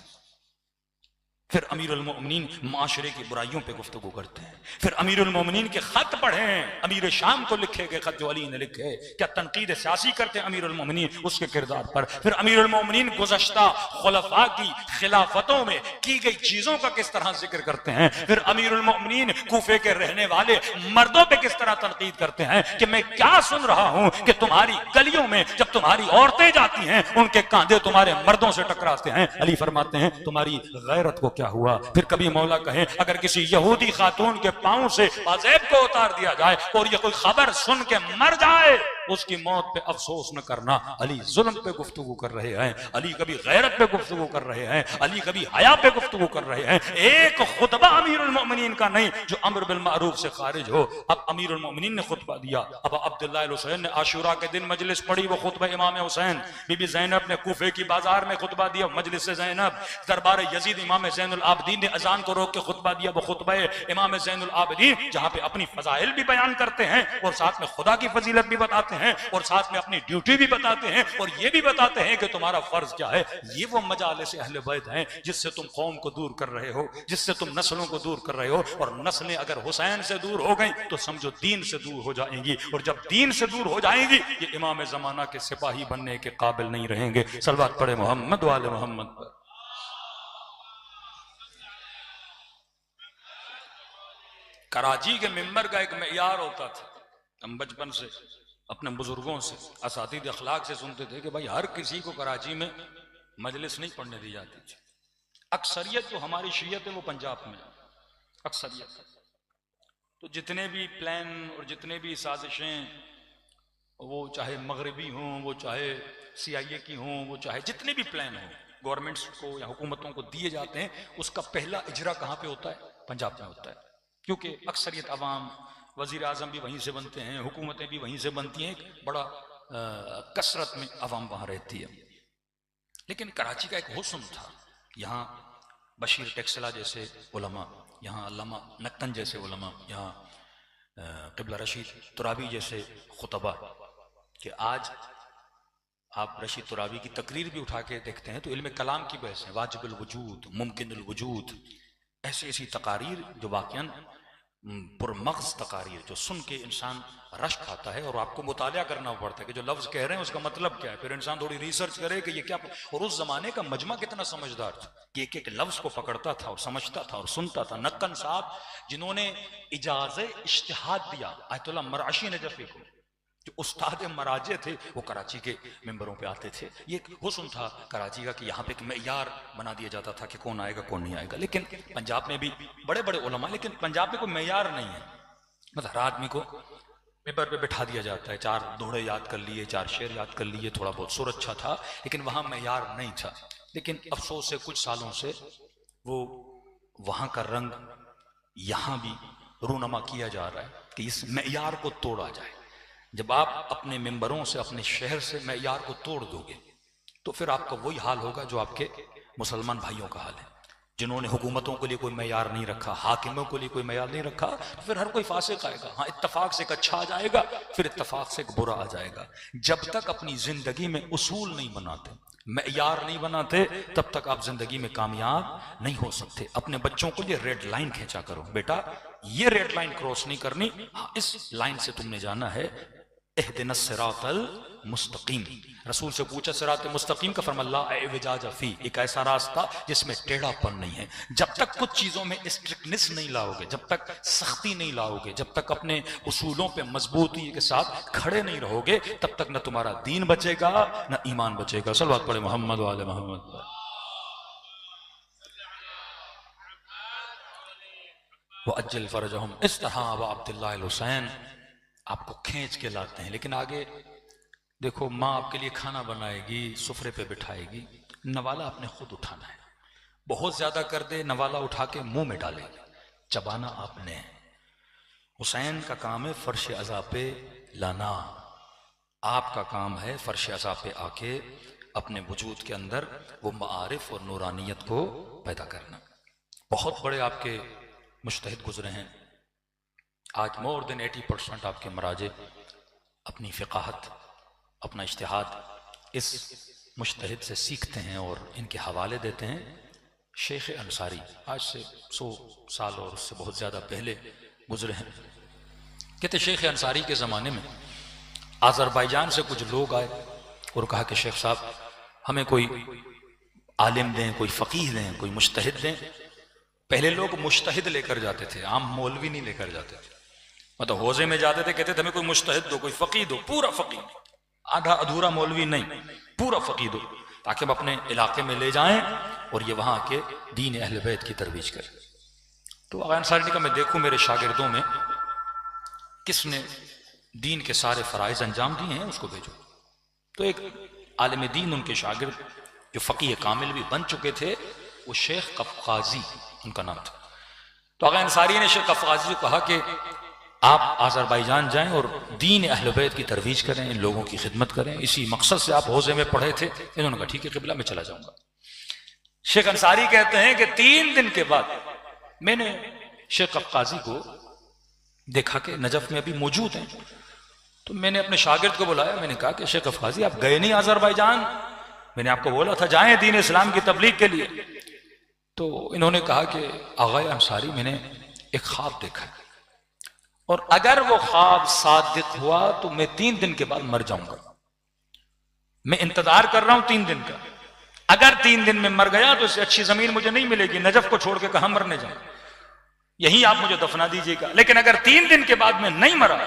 फिर अमीरुल मोमिनीन माशरे की बुराइयों पे गुफ्तगू करते हैं। फिर अमीरुल मोमिनीन के खत पढ़ें, अमीर शाम को लिखे गए खत जो अली ने लिखे, क्या तनकीद सियासी करते हैं अमीरुल मोमिनीन उसके किरदार पर। फिर अमीरुल मोमिनीन गुज़श्ता खुलफा की खिलाफतों में की गई चीजों का किस तरह जिक्र करते हैं। फिर अमीरुल मोमिनीन कूफे के रहने वाले मर्दों पे किस तरह तनकीद करते हैं कि मैं क्या सुन रहा हूं कि तुम्हारी गलियों में जब तुम्हारी औरतें जाती हैं उनके कांधे तुम्हारे मर्दों से टकराते हैं। अली फरमाते हैं तुम्हारी गैरत को क्या हुआ। फिर कभी मौला कहें अगर किसी यहूदी खातून के पांव से पाजेब को उतार दिया जाए और ये कोई खबर सुन के मर जाए उसकी मौत पे अफसोस न करना। अली जुल्म पे गुफ्तगू कर रहे हैं, अली कभी गैरत पे गुफ्तगू कर रहे हैं, अली कभी हया पे गुफ्तगू कर रहे हैं। एक खुतबा अमीरुल मोमिनीन का नहीं जो अम्र बिल मारूफ से खारिज हो। अब अमीरुल मोमिनीन ने खुतबा दिया, अब अब्दुल्लाह अल हुसैन ने आशूरा के दिन मजलिस पढ़ी, वो खुतबा इमाम हुसैन। बीबी ज़ैनब ने कूफे की बाजार में खुतबा दिया, मजलिस ज़ैनब। दरबार यजीद इमाम ज़ैनुल आबिदीन ने अजान को रोक के खुतबा दिया, वो खुतबा इमाम ज़ैनुल आबिदीन, जहां पे अपनी फजाइल भी बयान करते हैं और साथ में खुदा की फजीलत भी बताते हैं और साथ में अपनी ड्यूटी भी बताते हैं और ये भी बताते हैं कि तुम्हारा फर्ज क्या है। ये वो मजालिस अहले बैत हैं जिससे तुम कौम को दूर कर रहे हो, जिससे तुम नस्लों को दूर कर रहे हो। और नस्लें अगर हुसैन से दूर हो गई तो समझो दीन से दूर हो जाएंगी, और जब दीन से दूर हो जाएंगी ये इमाम जमाना के सिपाही बनने के काबिल नहीं रहेंगे। सलवात पढ़े मोहम्मद वाले मोहम्मद पर। कराची के मिंबर का एक मेयार होता था, हम बचपन से अपने बुजुर्गों से असातिद अखलाक से सुनते थे कि भाई हर किसी को कराची में मजलिस नहीं पढ़ने दी जाती थी। अक्सरियत जो हमारी शीयत है वो पंजाब में अक्सरियत, तो जितने भी प्लान और जितने भी साजिशें वो चाहे मगरबी हों, वो चाहे CIA की हों, वो चाहे जितने भी प्लान हों गवर्नमेंट्स को या हुकूमतों को दिए जाते हैं, उसका पहला इजरा कहाँ पे होता है? पंजाब में होता है, क्योंकि अक्सरियत अवाम, वजीर आजम भी वहीं से बनते हैं, हुकूमतें भी वहीं से बनती हैं, एक बड़ा कसरत में अवाम वहाँ रहती है। लेकिन कराची का एक हुस्न था, यहाँ बशीर टेक्सला जैसे उलमा, यहाँ अल्लामा नक्तन जैसे उलमा, यहाँ क़िबला रशीद तुराबी जैसे खुतबा, कि आज आप रशीद तुराबी की तकरीर भी उठा के देखते हैं तो इल्म कलाम की बहस है, वाजिबुल वजूद, मुमकिनुल वजूद, ऐसी ऐसी तकारीर जो वाक़ियन पुरमग़ज़ तकारीर जो सुन के इंसान रश खाता है और आपको मुतालिया करना पड़ता है कि जो लफ्ज़ कह रहे हैं उसका मतलब क्या है। फिर इंसान थोड़ी रिसर्च करे कि ये क्या, और उस जमाने का मजमा कितना समझदार था कि एक एक लफ्ज़ को पकड़ता था और समझता था और सुनता था। नक्कन साहब जिन्होंने इजाज़त इज्तिहाद दिया आयतुल्लाह मराशी नजफ़ी को, जो उस्ताद मराजे थे, वो कराची के मेंबरों पे आते थे। ये एक हुस्न था कराची का कि यहाँ पे एक मेयार बना दिया जाता था कि कौन आएगा कौन नहीं आएगा। लेकिन पंजाब में भी बड़े बड़े उलमा, लेकिन पंजाब में कोई मेयार नहीं है। मतलब हर आदमी को मेंबर पे बैठा दिया जाता है, 4 दोहे याद कर लिए, 4 शेर याद कर लिए, थोड़ा बहुत सुर अच्छा था, लेकिन वहाँ मेयार नहीं था। लेकिन अफसोस से कुछ सालों से वो वहाँ का रंग यहाँ भी रूनमा किया जा रहा है कि इस मेयार को तोड़ा जाए। जब आप अपने मेंबरों से, अपने शहर से मेयार को तोड़ दोगे तो फिर आपका वही हाल होगा जो आपके मुसलमान भाइयों का हाल है, जिन्होंने हुकूमतों के लिए कोई मेयार नहीं रखा, हाकिमों के लिए कोई मेयार नहीं रखा। तो फिर हर कोई फासिक आएगा। हाँ, इत्तफाक से एक अच्छा आ जाएगा, फिर इत्तफाक से एक बुरा आ जाएगा। जब तक अपनी जिंदगी में उसूल नहीं बनाते, मेयार नहीं बनाते तब तक आप जिंदगी में कामयाब नहीं हो सकते। अपने बच्चों को ये रेड लाइन खींचा करो, बेटा ये रेड लाइन क्रॉस नहीं करनी, हाँ इस लाइन से तुमने जाना है। इहदिनस सिरातल मुस्तकीम, रसूल से पूछा सिरात मुस्तकीम का, फरमाया ला इवजाज फी, एक ऐसा रास्ता जिसमें टेढ़ापन नहीं है। जब तक कुछ चीजों में स्ट्रिक्टनेस नहीं लाओगे, जब तक सख्ती नहीं लाओगे, जब तक अपने उसूलों पे मजबूती के साथ खड़े नहीं रहोगे, तब तक न तुम्हारा दीन बचेगा न ईमान बचेगा। सल्लल्लाहु अलैहि मोहम्मद वाले मोहम्मद। वो अज्जल फरजहुम, इस तरह अब अब्दुल्लाह हुसैन आपको खींच के लाते हैं। लेकिन आगे देखो, माँ आपके लिए खाना बनाएगी, सुफरे पे बिठाएगी, नवाला आपने खुद उठाना है। बहुत ज्यादा कर दे, नवाला उठा के मुंह में डालेगी, चबाना आपने। हुसैन का काम है फर्श अज़ा पे लाना, आपका काम है फर्श अज़ा पे आके अपने वजूद के अंदर वो मारिफ और नूरानियत को पैदा करना। बहुत बड़े आपके मुज्तहिद गुजरे हैं। आज मोर देन 80% आपके मराजे अपनी फ़िक़ाहत, अपना इज्तिहाद इस मुज्तहिद से सीखते हैं और इनके हवाले देते हैं। शेख अंसारी आज से 100 साल और उससे बहुत ज़्यादा पहले गुजरे हैं। कहते शेख अंसारी के ज़माने में आज़रबाईजान से कुछ लोग आए और कहा कि शेख साहब हमें कोई आलिम दें, कोई फ़कीह दें, कोई मुज्तहिद दें। पहले लोग मुज्तहिद लेकर जाते थे, आम मौलवी नहीं लेकर जाते थे। मतलब हौजे में जाते थे, कहते थे हमें कोई मुज्तहिद दो, कोई फ़कीह दो, पूरा फ़कीह, आधा अधूरा मौलवी नहीं, पूरा फ़कीह दो, ताकि हम अपने इलाके में ले जाएं और ये वहां के दीन अहले बैत की तरवीज करें। तो अंसारी ने कहा मैं देखूं मेरे शागिर्दों में किसने दीन के सारे फ़राइज़ अंजाम दिए हैं, उसको भेजो। तो एक आलिम दीन उनके शागिर्द जो फ़कीह कामिल भी बन चुके थे, वो शेख कफ़क़ाज़ी उनका नाम था। तो आगा अंसारी ने शेख कफ़क़ाज़ी को कहा कि आप आज़रबाईजान जाएं और दीन अहले बैत की तरवीज करें, इन लोगों की खिदमत करें। इसी मकसद से आप हौजे में पढ़े थे। इन्होंने कहा ठीक है क़िबला में चला जाऊंगा। शेख अंसारी कहते हैं कि 3 दिन के बाद मैंने शेख कफ़क़ाज़ी को देखा कि नजफ में अभी मौजूद हैं। तो मैंने अपने शागिर्द को बुलाया, मैंने कहा कि शेख कफ़क़ाज़ी आप गए नहीं आज़रबाईजान, मैंने आपको बोला था जाएं दीन इस्लाम की तबलीग के लिए। तो इन्होंने कहा कि आगा अंसारी मैंने एक ख्वाब देखा है और अगर वो ख्वाब सादिक हुआ तो मैं 3 दिन के बाद मर जाऊंगा। मैं इंतजार कर रहा हूं 3 दिन का। अगर 3 दिन में मर गया तो इससे अच्छी जमीन मुझे नहीं मिलेगी, नजफ को छोड़ के कहां मरने जाऊं, यहीं आप मुझे दफना दीजिएगा। लेकिन अगर 3 दिन के बाद मैं नहीं मरा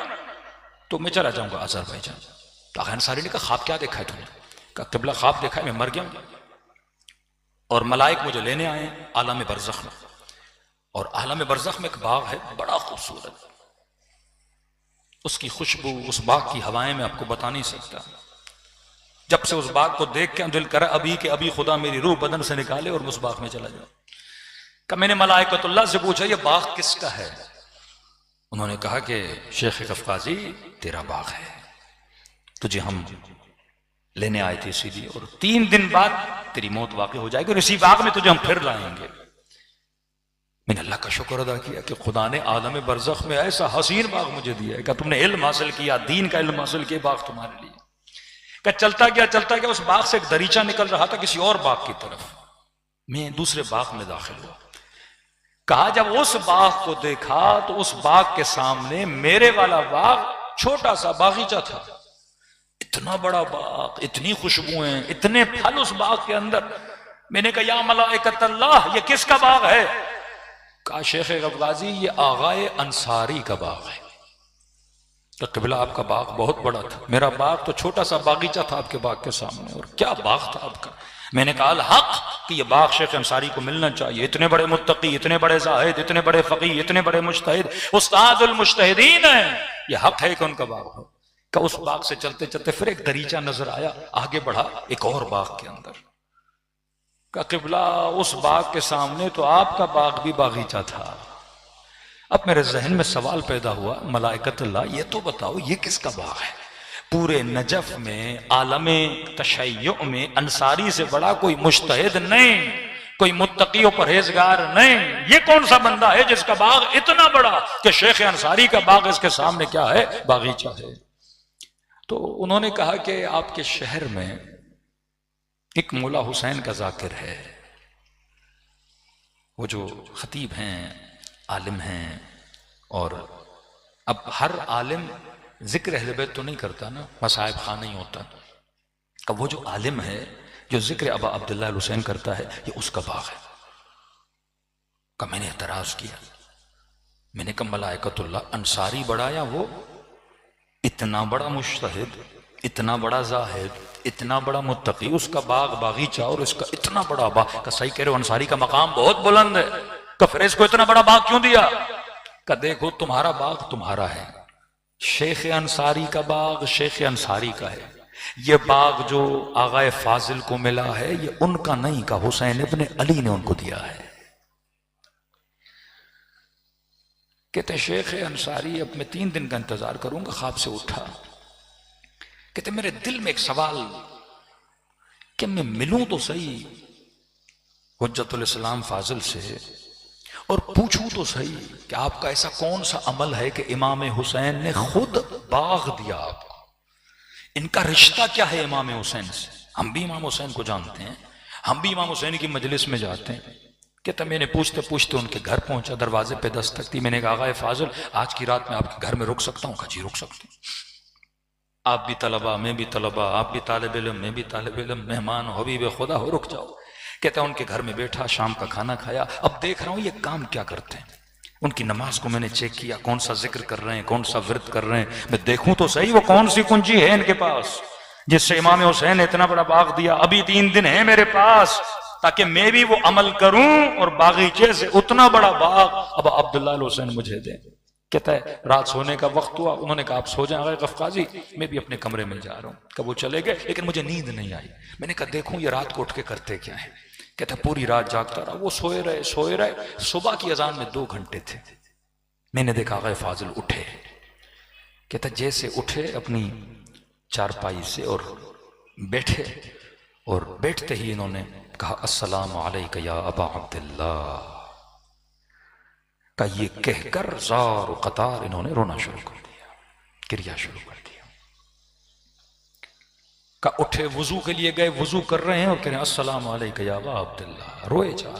तो मैं चला जाऊंगा आज़रबाईजान। तो आगा अंसारी ने कहा ख्वाब क्या देखा है तुमने? कहा क़िबला ख्वाब देखा है, मैं मर गया और मलाइक मुझे लेने आए आलम बरज़ख में। और आलम बरज़ख में एक बाग है बड़ा खूबसूरत, उसकी खुशबू, उस बाग की हवाएं मैं आपको बता नहीं सकता। जब से उस बाग को देख के दिल करा अभी के अभी खुदा मेरी रूह बदन से निकाले और उस बाग में चला जाए। कि मैंने मलाइकतुल्लाह से पूछा ये बाग किसका है? उन्होंने कहा कि शेख कफ़क़ाज़ी तेरा बाग है, तुझे हम लेने आए थे इसीलिए, और 3 दिन बाद तेरी मौत वाक़ई हो जाएगी और इसी बाग में तुझे हम फिर लाएंगे। मैंने अल्लाह का शुक्र अदा किया कि खुदा ने आलम बरज़ख में ऐसा हसीन बाग मुझे दिया है कि तुमने इल्म हासिल किया, दीन का इल्म हासिल किया, बाग तुम्हारे लिए। क्या चलता गया उस बाग से एक दरीचा निकल रहा था किसी और बाग की तरफ। मैं दूसरे बाग में दाखिल हुआ। कहा जब उस बाग को देखा तो उस बाग के सामने मेरे वाला बाग छोटा सा बागीचा था। इतना बड़ा बाग, इतनी खुशबुएं, इतने फल उस बाग के अंदर। मैंने कहा या मलाइकतल्लाह ये किसका बाग है? कहा शेख कफ़क़ाज़ी ये आगाए अंसारी का बाग है। तो क़िबला आपका बाग बहुत बड़ा था, मेरा बाग तो छोटा सा बागीचा था आपके बाग के सामने। और क्या बाग था आपका? मैंने कहा हक कि ये बाग शेख अंसारी को मिलना चाहिए। इतने बड़े मुत्तकी, इतने बड़े ज़ाहिद, इतने बड़े फ़क़ीह, इतने बड़े मुज्तहिद, उस्तादुल मुज्तहिदीन है, ये हक है कि उनका बाग हो। का उस बाग से चलते चलते फिर एक दरीचा नजर आया, आगे बढ़ा एक और बाग के अंदर। का क़िबला उस बाग के सामने तो आपका बाग भी बागीचा था। अब मेरे जहन में सवाल पैदा हुआ, मलाइकतुल्लाह ये तो बताओ ये किसका बाग है? पूरे नजफ में, आलम तशय्युअ में अंसारी से बड़ा कोई मुज्तहिद नहीं, कोई मुत्तकी परहेजगार नहीं। ये कौन सा बंदा है जिसका बाग इतना बड़ा कि शेख अंसारी का बाग इसके सामने क्या है? बागीचा है। तो उन्होंने कहा कि आपके शहर में एक मौला हुसैन का जाकिर है, वो जो खतीब हैं, आलिम हैं। और अब हर आलिम जिक्र अहले बैत तो नहीं करता ना, मसाहिब खां नहीं होता। अब वो जो आलिम है जो जिक्र अबा अब्दुल्लाह अल हुसैन करता है, ये उसका बाग है। का मैंने एतराज किया, मैंने कहा मलाइकतुल्लाह अंसारी बड़ा या वो? इतना बड़ा मुज्तहिद, इतना बड़ा जाहिद, इतना बड़ा मुत्तकी, उसका बाग बागीचा और इसका इतना बड़ा बाग। का सही कह रहे हो, अंसारी का मकाम बहुत बुलंद है। का फिर इसको इतना बड़ा बाग क्यों दिया? का देखो तुम्हारा बाग तुम्हारा है, शेख अंसारी का बाग शेख अंसारी का है। ये बाग जो आगाए फाजिल को मिला है ये उनका नहीं, का हुसैन इब्ने अली ने उनको दिया है। कहते शेख अंसारी अब मैं 3 दिन का इंतजार करूंगा। ख्वाब से उठा, कहते मेरे दिल में एक सवाल कि मैं मिलूं तो सही हुज्जतुल इस्लाम फाजिल से और पूछूं तो सही कि आपका ऐसा कौन सा अमल है कि इमाम हुसैन ने खुद बाग दिया आपको। इनका रिश्ता क्या है इमाम हुसैन से? हम भी इमाम हुसैन को जानते हैं, हम भी इमाम हुसैन की मजलिस में जाते हैं। कहता मैंने पूछते पूछते उनके घर पहुंचा, दरवाजे पे दस्तक दी। मैंने कहा आगा फाजिल आज की रात में आपके घर में रुक सकता हूँ? कहा जी रुक सकते हैं। आप भी तलबा मैं भी तलबा, आप भी तालिब इल्म मैं भी तालिब इल्म, मेहमान हो हबीब खुदा हो, रुक जाओ। कहता उनके घर में बैठा, शाम का खाना खाया। अब देख रहा हूं ये काम क्या करते हैं। उनकी नमाज को मैंने चेक किया, कौन सा जिक्र कर रहे हैं, कौन सा विरद कर रहे हैं। मैं देखूं तो सही वो कौन सी कुंजी है इनके पास जिससे इमाम हुसैन ने इतना बड़ा बाग दिया। अभी 3 दिन है मेरे पास ताकि मैं भी वो अमल करूं और बागीचे से उतना बड़ा बाग अब अब्दुल्ला हुसैन मुझे दे। कहता है रात सोने का वक्त हुआ, उन्होंने कहा आप सो जाए गफकाजी, मैं भी अपने कमरे में जा रहा हूं। कब वो चले गए लेकिन मुझे नींद नहीं आई। मैंने कहा देखूं ये रात को उठ के करते क्या है। कहता पूरी रात जागता रहा, वो सोए रहे। सुबह की अजान में 2 घंटे थे। मैंने देखा गए फाजिल उठे। कहता जैसे उठे अपनी चारपाई से और बैठे, और बैठते ही इन्होंने कहा अस्सलामु अलैका या अबा अब्दुल्लाह। का ये कहकर जार व कतार इन्होंने रोना शुरू कर दिया, क्रिया शुरू कर दिया। का उठे वुजू के लिए गए, वुजू कर रहे हैं और कह रहे हैं अस्सलामु अलैका या अबा अब्दुल्लाह। रोए जा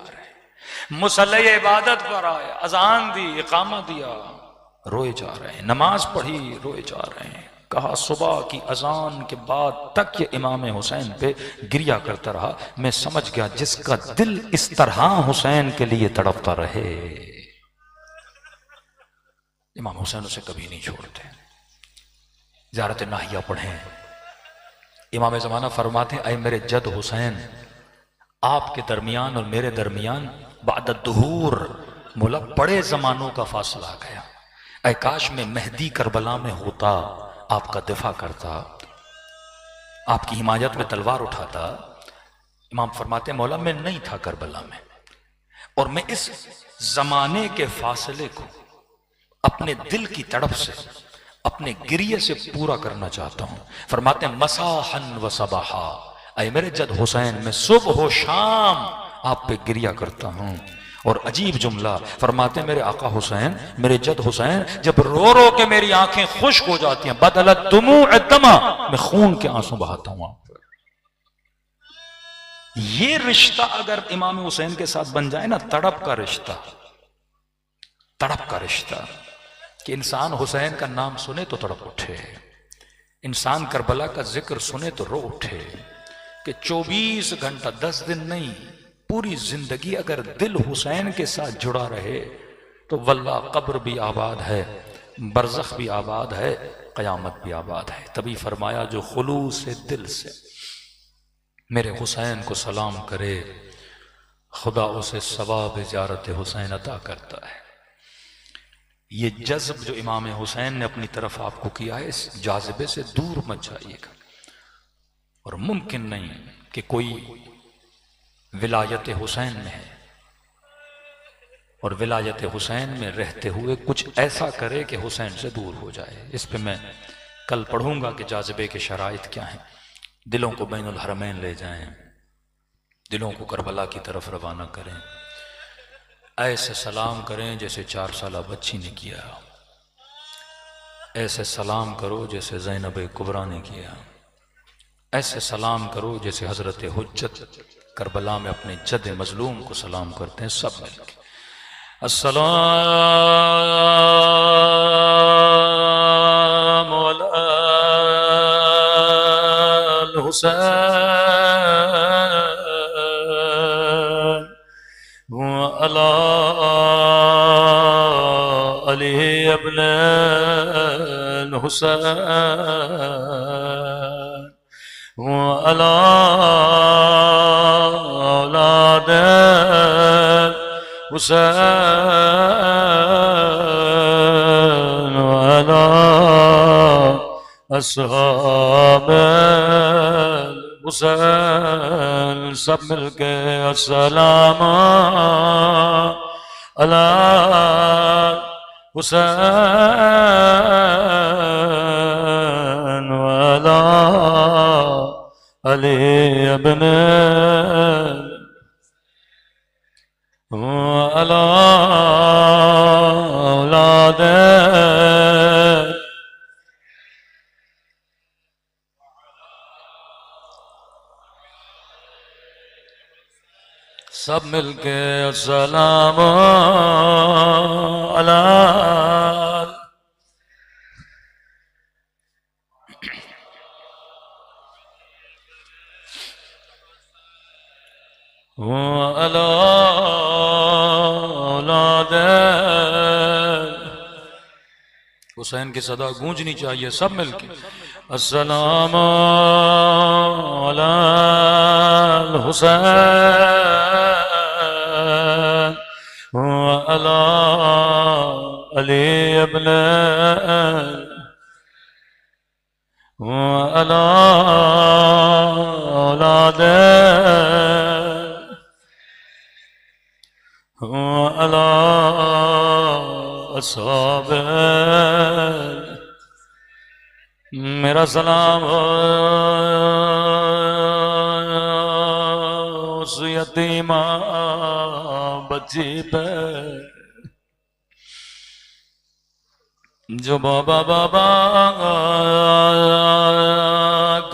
रहे हैं। मुसल्ले इबादत पर आए, अजान दी, इकामा दिया, रोए जा रहे हैं। नमाज पढ़ी, रोए जा रहे हैं। कहा सुबह की अजान के बाद तक ये इमाम हुसैन पे गिरिया करता रहा। मैं समझ गया जिसका दिल इस तरह हुसैन के लिए तड़पता रहे, इमाम हुसैन उसे कभी नहीं छोड़ते। ज़ियारत नाहिया पढ़ें, इमाम ज़माना फरमाते हैं ऐ मेरे जद हुसैन, आपके दरमियान और मेरे दरमियान बाद दुहूर मुला बड़े जमानों का फासला आ गया। ऐ काश में मेहदी करबला में होता, आपका दिफा करता, आपकी हिमायत में तलवार उठाता। इमाम फरमाते मौला मैं नहीं था करबला में, और मैं इस जमाने के फासले को अपने दिल की तड़प से, अपने गिरिये से पूरा करना चाहता हूं। फरमाते मसाहन व सबाहा, ऐ मेरे जद हुसैन मैं सुबह हो शाम आप पे गिरिया करता हूं। और अजीब जुमला फरमाते मेरे आका हुसैन, मेरे जद हुसैन जब रो रो के मेरी आंखें खुश्क हो जाती हैं, बदलत दुमूअ दमा, मैं खून के आंसू बहाता हूं आप पर। ये रिश्ता अगर इमाम हुसैन के साथ बन जाए ना, तड़प का रिश्ता, तड़प का रिश्ता, कि इंसान हुसैन का नाम सुने तो तड़प उठे, इंसान करबला का जिक्र सुने तो रो उठे। कि 24 घंटा 10 दिन नहीं, पूरी जिंदगी अगर दिल हुसैन के साथ जुड़ा रहे तो वल्लाह कब्र भी आबाद है, बरज़ख भी आबाद है, क़यामत भी आबाद है। तभी फरमाया जो खुलूस दिल से मेरे हुसैन को सलाम करे, खुदा उसे सवाब ज़ियारत हुसैन अता करता है। ये जज्ब जो इमाम हुसैन ने अपनी तरफ आपको किया है, इस जाज़बे से दूर मत जाइएगा। और मुमकिन नहीं कि कोई विलायत हुसैन में है और विलायत हुसैन में रहते हुए कुछ ऐसा करे कि हुसैन से दूर हो जाए। इस पे मैं कल पढ़ूंगा कि जाज़बे के शराइत क्या हैं। दिलों को बैनुल हरमैन ले जाएं, दिलों को करबला की तरफ रवाना करें, ऐसे सलाम करें जैसे 4 साला बच्ची ने किया, ऐसे सलाम करो जैसे ज़ैनब कुबरा ने किया, ऐसे सलाम करो जैसे हजरत हुज्जत करबला में अपने जद मजलूम को सलाम करते हैं सब मिलके। अस्सलामु अलल हुसैन व अला अली इब्न हुसैन व अला औलाद हुसैन व अला अस्हाब हुसैन। सब मिलके अस्सलाम अला हुसैन व अला अली इब्न अला औलाद सब मिलके अस्सलाम अला अला औलाद हुसैन की सदा गूंजनी चाहिए सब मिलके अस्सलाम अला हुसैन व अला अली इब्न व अला औलाद व अला अस्हाब। मेरा सलाम हो उस यतीमा बच्ची पे जो बाबा बाबा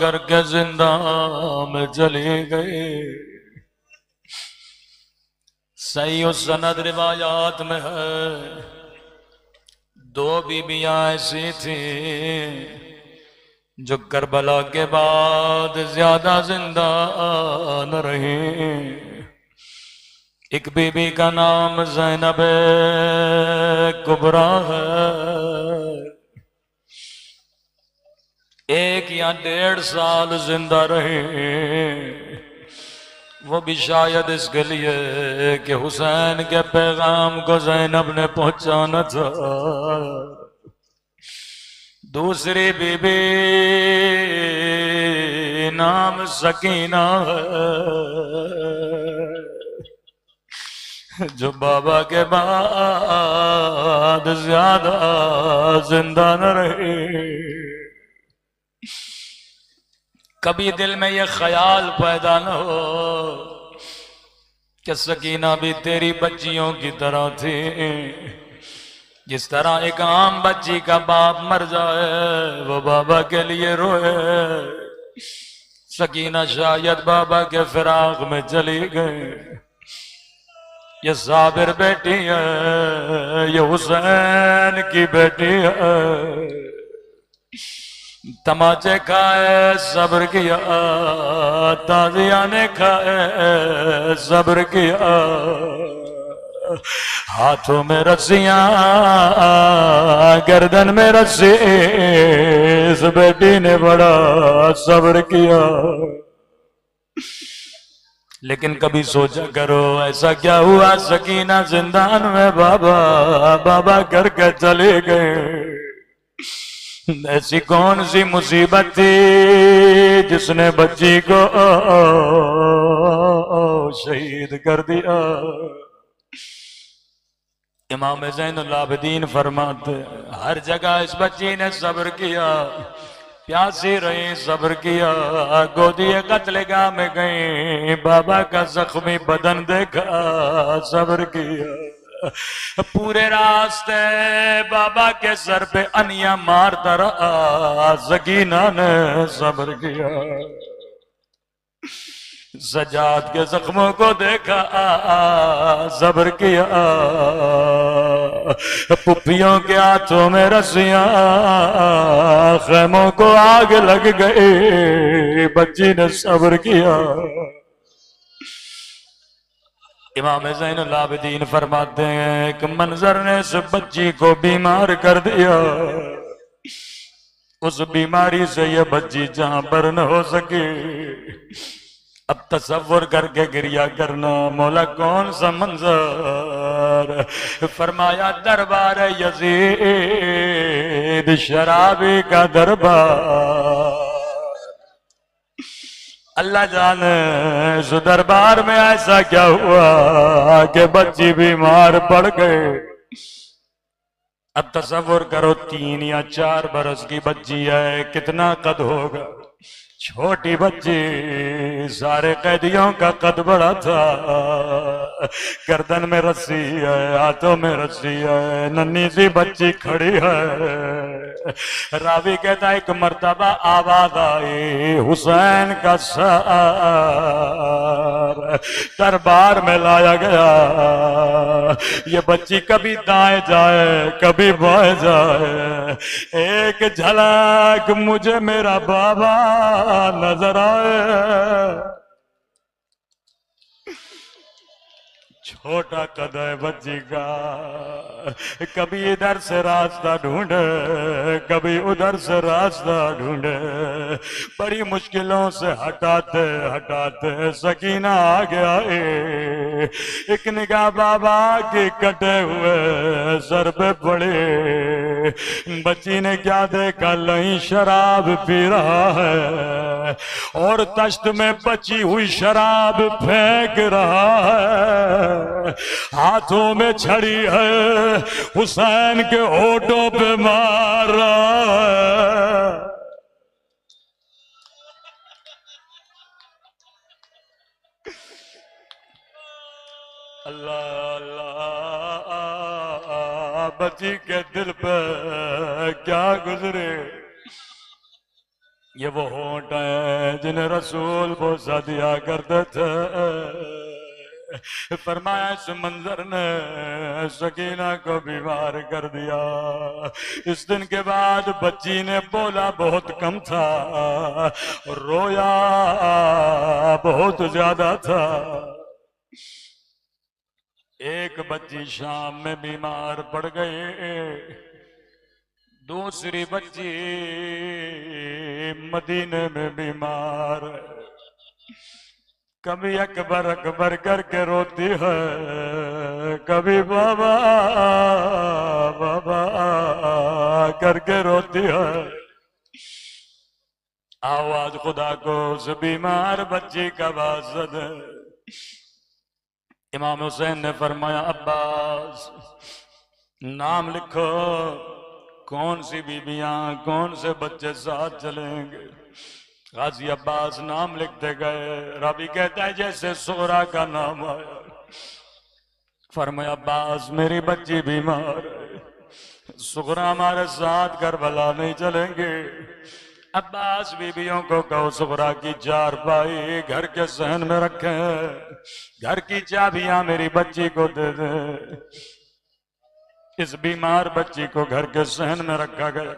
करके जिंदा में चली गई। सही उस सनद रिवायात में है दो बीबियां ऐसी थी जो करबला के बाद ज्यादा जिंदा न रही। एक बीबी का नाम ज़ैनब कुबरा है, एक या 1.5 साल जिंदा रही। वो भी शायद इसके लिए कि हुसैन के पैगाम को ज़ैनब ने पहुंचाना था। दूसरी बीबी नाम सकीना है जो बाबा के बाद ज्यादा जिंदा न रही। कभी दिल में ये ख्याल पैदा न हो कि सकीना भी तेरी बच्चियों की तरह थी। जिस तरह एक आम बच्ची का बाप मर जाए वो बाबा के लिए रोए, सकीना शायद बाबा के फिराक में चली गई। ये साबिर बेटी है, ये हुसैन की बेटी है। तमाचे खाए सब्र किया, ताजिया ने खाए सब्र किया। हाथों में रस्सियां गर्दन में रस्सी, इस बेटी ने बड़ा सब्र किया। लेकिन कभी सोचा करो ऐसा क्या हुआ सकीना जिंदान में बाबा बाबा करके चले गए। ऐसी कौन सी मुसीबत थी जिसने बच्ची को शहीद कर दिया। इमाम ज़ैनुल आबिदीन फरमाते हर जगह इस बच्ची ने सब्र किया, प्यासी रही सब्र किया। गोदिए कत्लेगाह में गई, बाबा का जख्मी बदन देखा, सब्र किया। पूरे रास्ते बाबा के सर पे अनिया मारता रहा, सकीना ने सब्र किया। सजाद के जख्मों को देखा, सब्र किया। पुप्पियों के हाथों में रस्सियां, खैमों को आग लग गई, बच्ची ने सब्र किया। इमाम ज़ैनुल आबिदीन फरमाते हैं कि मंजर ने इस बच्ची को बीमार कर दिया। उस बीमारी से ये बच्ची जहां पर न हो सके। अब तसव्वुर करके गिरिया करना, मौला कौन सा मंजर। फरमाया दरबार यजीद, शराबी का दरबार। अल्लाह जाने इस दरबार में ऐसा क्या हुआ कि बच्ची बीमार पड़ गए। अब तसव्वुर करो 3 या 4 बरस की बच्ची है, कितना कद होगा। छोटी बच्ची, सारे कैदियों का कद बड़ा था। गर्दन में रस्सी है, हाथों में रस्सी है, नन्ही सी बच्ची खड़ी है। रावी कहता है एक मर्तबा आवाज आई, हुसैन का सर दरबार में लाया गया। ये बच्ची कभी दाएं जाए, कभी बाएं जाए। एक झलक मुझे मेरा बाबा नजर आए। छोटा कद है बच्ची का, कभी इधर से रास्ता ढूंढे, कभी उधर से रास्ता ढूंढे। बड़ी मुश्किलों से हटाते हटाते सकीना आ गया। एक निगाह बाबा के कटे हुए सर पे पड़े। बच्ची ने क्या देखा, लही शराब पी रहा है और तश्त में बची हुई शराब फेंक रहा है। हाथों में छड़ी है, हुसैन के होठों पे मार रहा है। अल्लाह अल्लाह, बच्ची के दिल पे क्या गुजरे। ये वो होंठ है जिन्हें रसूल बोसा दिया करते थे। फरमाया इस मंजर ने सकीना को बीमार कर दिया। इस दिन के बाद बच्ची ने बोला बहुत कम था, रोया बहुत ज्यादा था। एक बच्ची शाम में बीमार पड़ गई, दूसरी बच्ची मदीने में बीमार। कभी अकबर अकबर करके रोती है, कभी बाबा बाबा करके रोती है। आवाज खुदा को उस बीमार बच्ची का वासद है। इमाम हुसैन ने फरमाया अब्बास नाम लिखो, कौन सी बीबियां कौन से बच्चे साथ चलेंगे। गाजी अब्बास नाम लिखते गए। रबी कहता है जैसे सोरा का नाम आया, फरमाया अब्बास मेरी बच्ची बीमार है, सुगरा हमारे साथ करबला नहीं चलेंगे। अब्बास बीबियों को कहो सुगरा की चारपाई घर के सहन में रखे, घर की चाबियां मेरी बच्ची को दे दे। इस बीमार बच्ची को घर के सहन में रखा गया।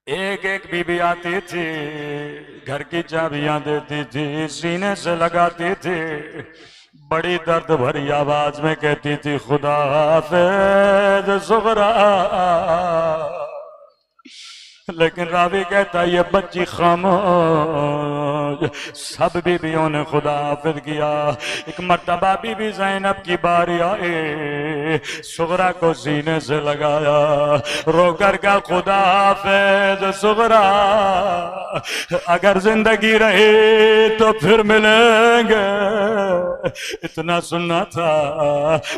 एक एक बीबी आती थी, घर की चाबियां देती थी, सीने से लगाती थी, बड़ी दर्द भरी आवाज में कहती थी खुदा हाफिज सुगरा। लेकिन रावी कहता ये बच्ची खामोश। सब बीबियों ने खुदा हाफिज किया। एक मर्तबा बीबी ज़ैनब की बारी आई, सुगरा को सीने से लगाया, रोकर का खुदा हाफिज सुगरा, अगर जिंदगी रही तो फिर मिलेंगे। इतना सुनना था।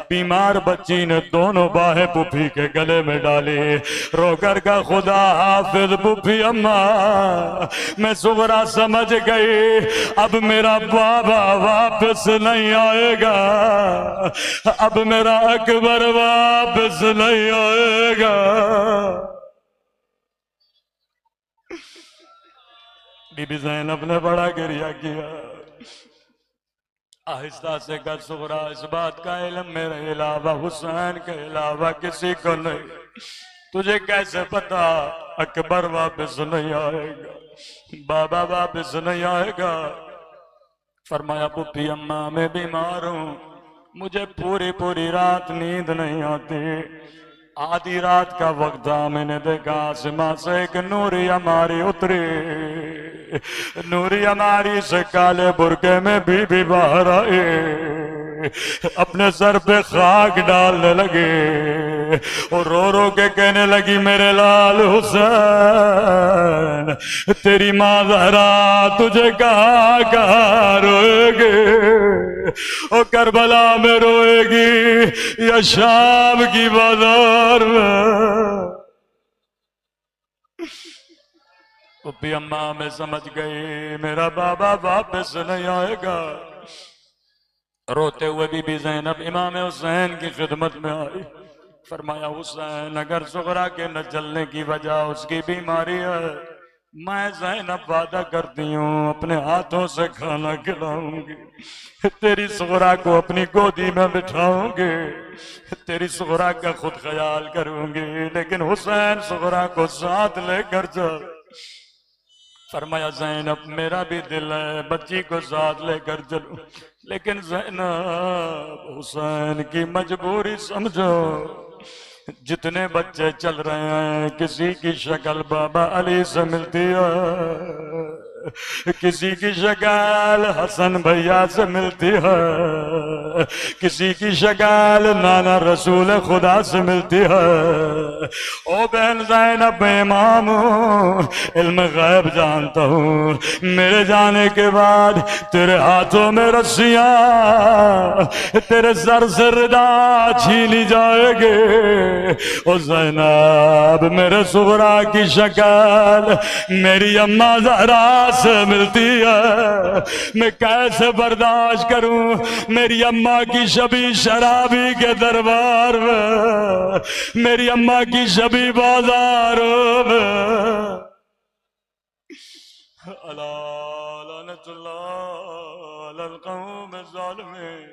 बीमार बच्ची ने दोनों बाहें पुफी के गले में डाली, रोकर का खुदा हाफिज पुफी अम्मा मैं सुगरा समझ गई, अब मेरा बाबा वापस नहीं आएगा, अब मेरा अकबर वापस नहीं आएगा। बीबी ज़ैनब ने बड़ा गिरिया किया। आहिस्ता से कर सुगरा, इस बात का इल्म मेरे अलावा हुसैन के अलावा किसी को नहीं। तुझे कैसे पता अकबर वापस नहीं आएगा, बाबा वापस नहीं आएगा? फरमाया पुप्पी अम्मा मैं बीमार हूं, मुझे पूरी पूरी रात नींद नहीं आती। आधी रात का वक्त था, मैंने देखा आसमां से एक नूरी हमारी उतरी। नूरी हमारी से काले बुरके में बीबी बाहर आए, अपने सर पे खाक डालने लगे और रो रो के कहने लगी मेरे लाल हुसैन, तेरी माँ ज़हरा तुझे कहाँ कहाँ रोएगी? ओ करबला में रोएगी या शाम की बाजार में? पुप्पी अम्मा मैं समझ गई मेरा बाबा वापस नहीं आएगा। रोते हुए बीबी ज़ैनब इमाम हुसैन की खिदमत में आई। फरमाया हुसैन अगर ज़ुहरा के न चलने की वजह उसकी बीमारी है, मैं ज़ैनब वादा करती हूँ अपने हाथों से खाना खिलाऊंगी, तेरी ज़ुहरा को अपनी गोदी में बिठाऊंगी, तेरी ज़ुहरा का खुद ख्याल करूंगी, लेकिन हुसैन ज़ुहरा को साथ लेकर चल। फरमाया ज़ैनब मेरा भी दिल है बच्ची को साथ लेकर चलूं, लेकिन ज़ैनब हुसैन की मजबूरी समझो। जितने बच्चे चल रहे हैं किसी की शक्ल बाबा अली से मिलती है, किसी की शक्ल हसन भैया से मिलती है, किसी की शक्ल नाना रसूल खुदा से मिलती है। ओ बहन ज़ैनब मैं इमाम हूँ, इल्म गैब जानता हूँ, मेरे जाने के बाद तेरे हाथों में रस्सियाँ तेरे सर से रिदा छीनी जाएगी। ओ ज़ैनब मेरे सुगरा की शक्ल मेरी अम्मा ज़हरा से मिलती है, मैं कैसे बर्दाश्त करूं मेरी अम्मा की शबी शराबी के दरबार में, मेरी अम्मा की शबी बाजारों में। अला लअनतुल्लाह अलल कौम ज़ालिमीन।